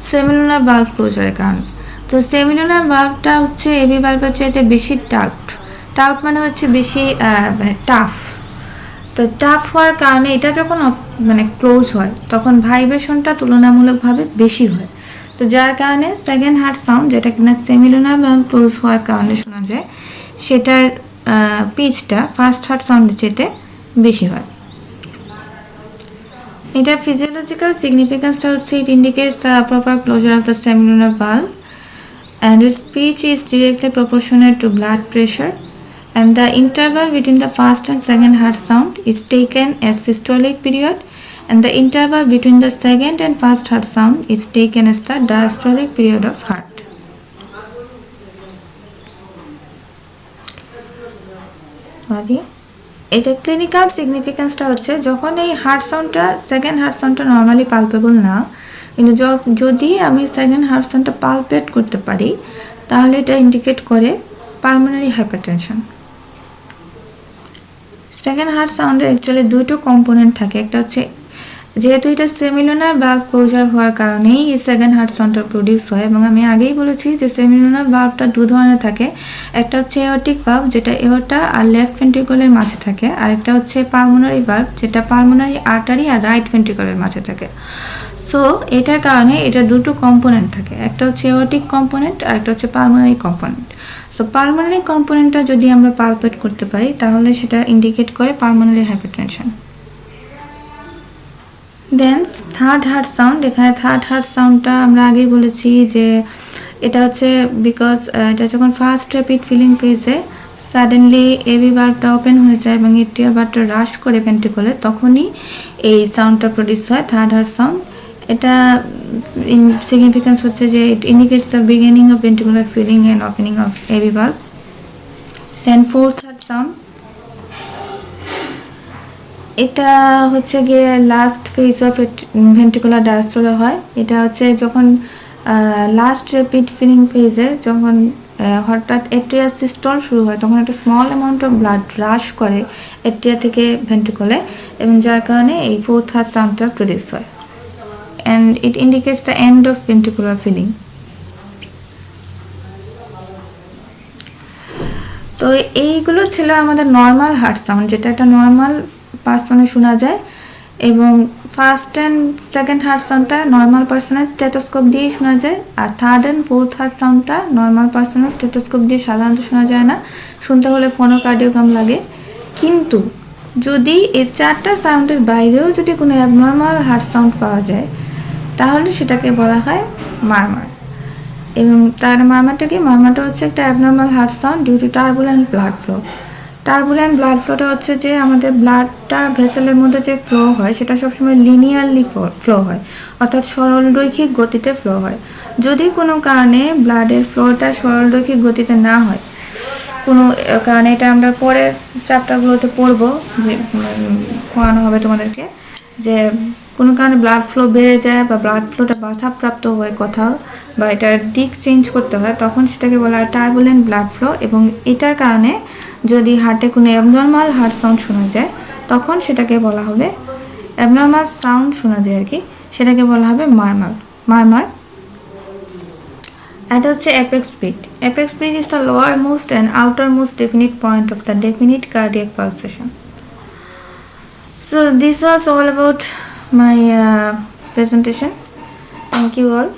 A: সেমিলুনার ভালভ ক্লোজারের কারণে। তো সেমিলুনার ভালভটা হচ্ছে এবি ভালভের চাইতে বেশি টাউট মানে হচ্ছে বেশি মানে টাফ। তো টাফ হওয়ার কারণে এটা যখন মানে ক্লোজ হয় তখন ভাইব্রেশনটা তুলনামূলকভাবে বেশি হয়। তো যার কারণে সেকেন্ড হার্ট সাউন্ড, যেটা কিনা সেমিলুনার ভালভ ক্লোজ হওয়ার কারণে শোনা যায়, সেটার পিচটা ফার্স্ট হার্ট সাউন্ডের চেয়ে বেশি হয়। এটা ফিজিওলজিক্যাল সিগনিফিকেন্সটা হচ্ছে it indicates the proper closure of the semilunar valve and its pitch is directly proportional to blood pressure, and the interval between the first and second heart sound is taken as systolic period, and the interval between the second and first heart sound is taken as the diastolic period of heart. এটা clinical সিগনিফিকেন্সটা হচ্ছে যখন এই heart সাউন্ডটা, second heart সাউন্ডটা normally palpable না, কিন্তু যদি আমি সেকেন্ড হার্ট সাউন্ডটা পালপেট করতে পারি, তাহলে এটা ইন্ডিকেট করে পালমোনারি হাইপারটেনশন। সেকেন্ড হার্ট সাউন্ডের অ্যাকচুয়ালি দুটো কম্পোনেন্ট থাকে, একটা হচ্ছে যেহেতু এটা সেমিলুনার ভালভ ক্লোজার হওয়ার কারণেই এই সেকেন্ড হার্ট সাউন্ডটা প্রডিউস হয়, এবং আমি আগেই বলেছি যে সেমিলুনার ভালভটা দু ধরনের থাকে, একটা হচ্ছে এওর্টিক ভালভ যেটা এওর্টা আর লেফট ভেন্ট্রিকলের মাঝে থাকে, আর একটা হচ্ছে পালমোনারি ভালভ যেটা পালমোনারি আর্টারি আর রাইট ভেন্ট্রিকলের মাঝে থাকে। সো এটার কারণে এটা দুটো কম্পোনেন্ট থাকে, একটা হচ্ছে এওর্টিক কম্পোনেন্ট আর একটা হচ্ছে পালমোনারি কম্পোনেন্ট। সো পালমোনারি কম্পোনেন্টটা যদি আমরা পালপেট করতে পারি তাহলে সেটা ইন্ডিকেট করে পালমোনারি হাইপারটেনশন। দেন থার্ড হার্ট সাউন্ড, এখানে থার্ড হার্ট সাউন্ডটা আমরা আগেই বলেছি যে এটা হচ্ছে বিকজ এটা যখন ফার্স্ট র্যাপিড ফিলিং ফেজে সাডেনলি এবি ভালভটা ওপেন হয়ে যায় এবং এট্রিয়াল ভালভটা রাশ করে ভেন্ট্রিকলে, তখনই এই সাউন্ডটা প্রডিউস হয়, থার্ড হার্ট সাউন্ড। এটা সিগনিফিকেন্স হচ্ছে যে it indicates the beginning of ventricular filling and opening of AV valve. Then fourth heart sound, এটা হচ্ছে গিয়ে লাস্ট ফেজ অফ ভেন্ট্রিকুলার ডায়াস্টোলে হয়। এটা হচ্ছে যখন লাস্ট র্যাপিড ফিলিং ফেজে যখন হঠাৎ এট্রিয়াল সিস্টল শুরু হয়, তখন একটা small amount of blood rush করে এট্রিয়া থেকে ভেন্ট্রিকলে, এবং যার কারণে এই ফোর্থ হার্ট সাউন্ডটা প্রডিউস হয়, and it indicates the end of ventricular filling. তো এইগুলো ছিল আমাদের নর্মাল হার্ট সাউন্ড, যেটা একটা নর্মাল পার্সনে শোনা যায়, এবং ফার্স্ট অ্যান্ড সেকেন্ড হার্ট সাউন্ডটা নর্মাল পার্সনের স্টেথোস্কোপ দিয়েই শোনা যায়, আর থার্ড অ্যান্ড ফোর্থ হার্ট সাউন্ডটা নর্মাল পার্সনের স্টেথোস্কোপ দিয়ে সাধারণত শোনা যায় না, শুনতে হলে ফোনোকার্ডিওগ্রাম লাগে। কিন্তু যদি এই চারটা সাউন্ডের বাইরেও যদি কোনো অ্যাবনর্মাল হার্ট সাউন্ড পাওয়া যায়, তাহলে সেটাকে বলা হয় মারমার। এবং তার মারমারটা কি? মারমারটা হচ্ছে একটা abnormal heart sound due to turbulent blood flow. Turbulent blood ফ্লোটা হচ্ছে যে আমাদের ব্লাডটা ভেসেলের মধ্যে যে ফ্লো হয় সেটা সবসময় লিনিয়ারলি ফ্লো হয়, অর্থাৎ সরল রৈখিক গতিতে ফ্লো হয়। যদি কোনো কারণে ব্লাডের ফ্লোটা সরল রৈখিক গতিতে না হয়, কোনো কারণে, এটা আমরা পরের চ্যাপ্টারগুলোতে পড়বো, যে পড়ানো হবে তোমাদেরকে, যে কোনো কারণে ব্লাড ফ্লো বেড়ে যায় বা ব্লাড ফ্লোটা বাধাপ্রাপ্ত হয় কোথাও, বা এটার দিক চেঞ্জ করতে হয়, তখন সেটাকে বলা হয় টার্বুলেন্ট ব্লাড ফ্লো। এবং এটার কারণে যদি হার্টে কোনো অ্যাবনর্মাল হার্ট সাউন্ড শোনা যায়, তখন সেটাকে বলা হবে অ্যাবনর্মাল সাউন্ড শোনা যায় আর কি, সেটাকে বলা হবে মারমার। এটা হচ্ছে apex beat. Apex beat is the lower most and outer most definite point of the definite cardiac pulsation. So this was all about my presentation. Thank you all.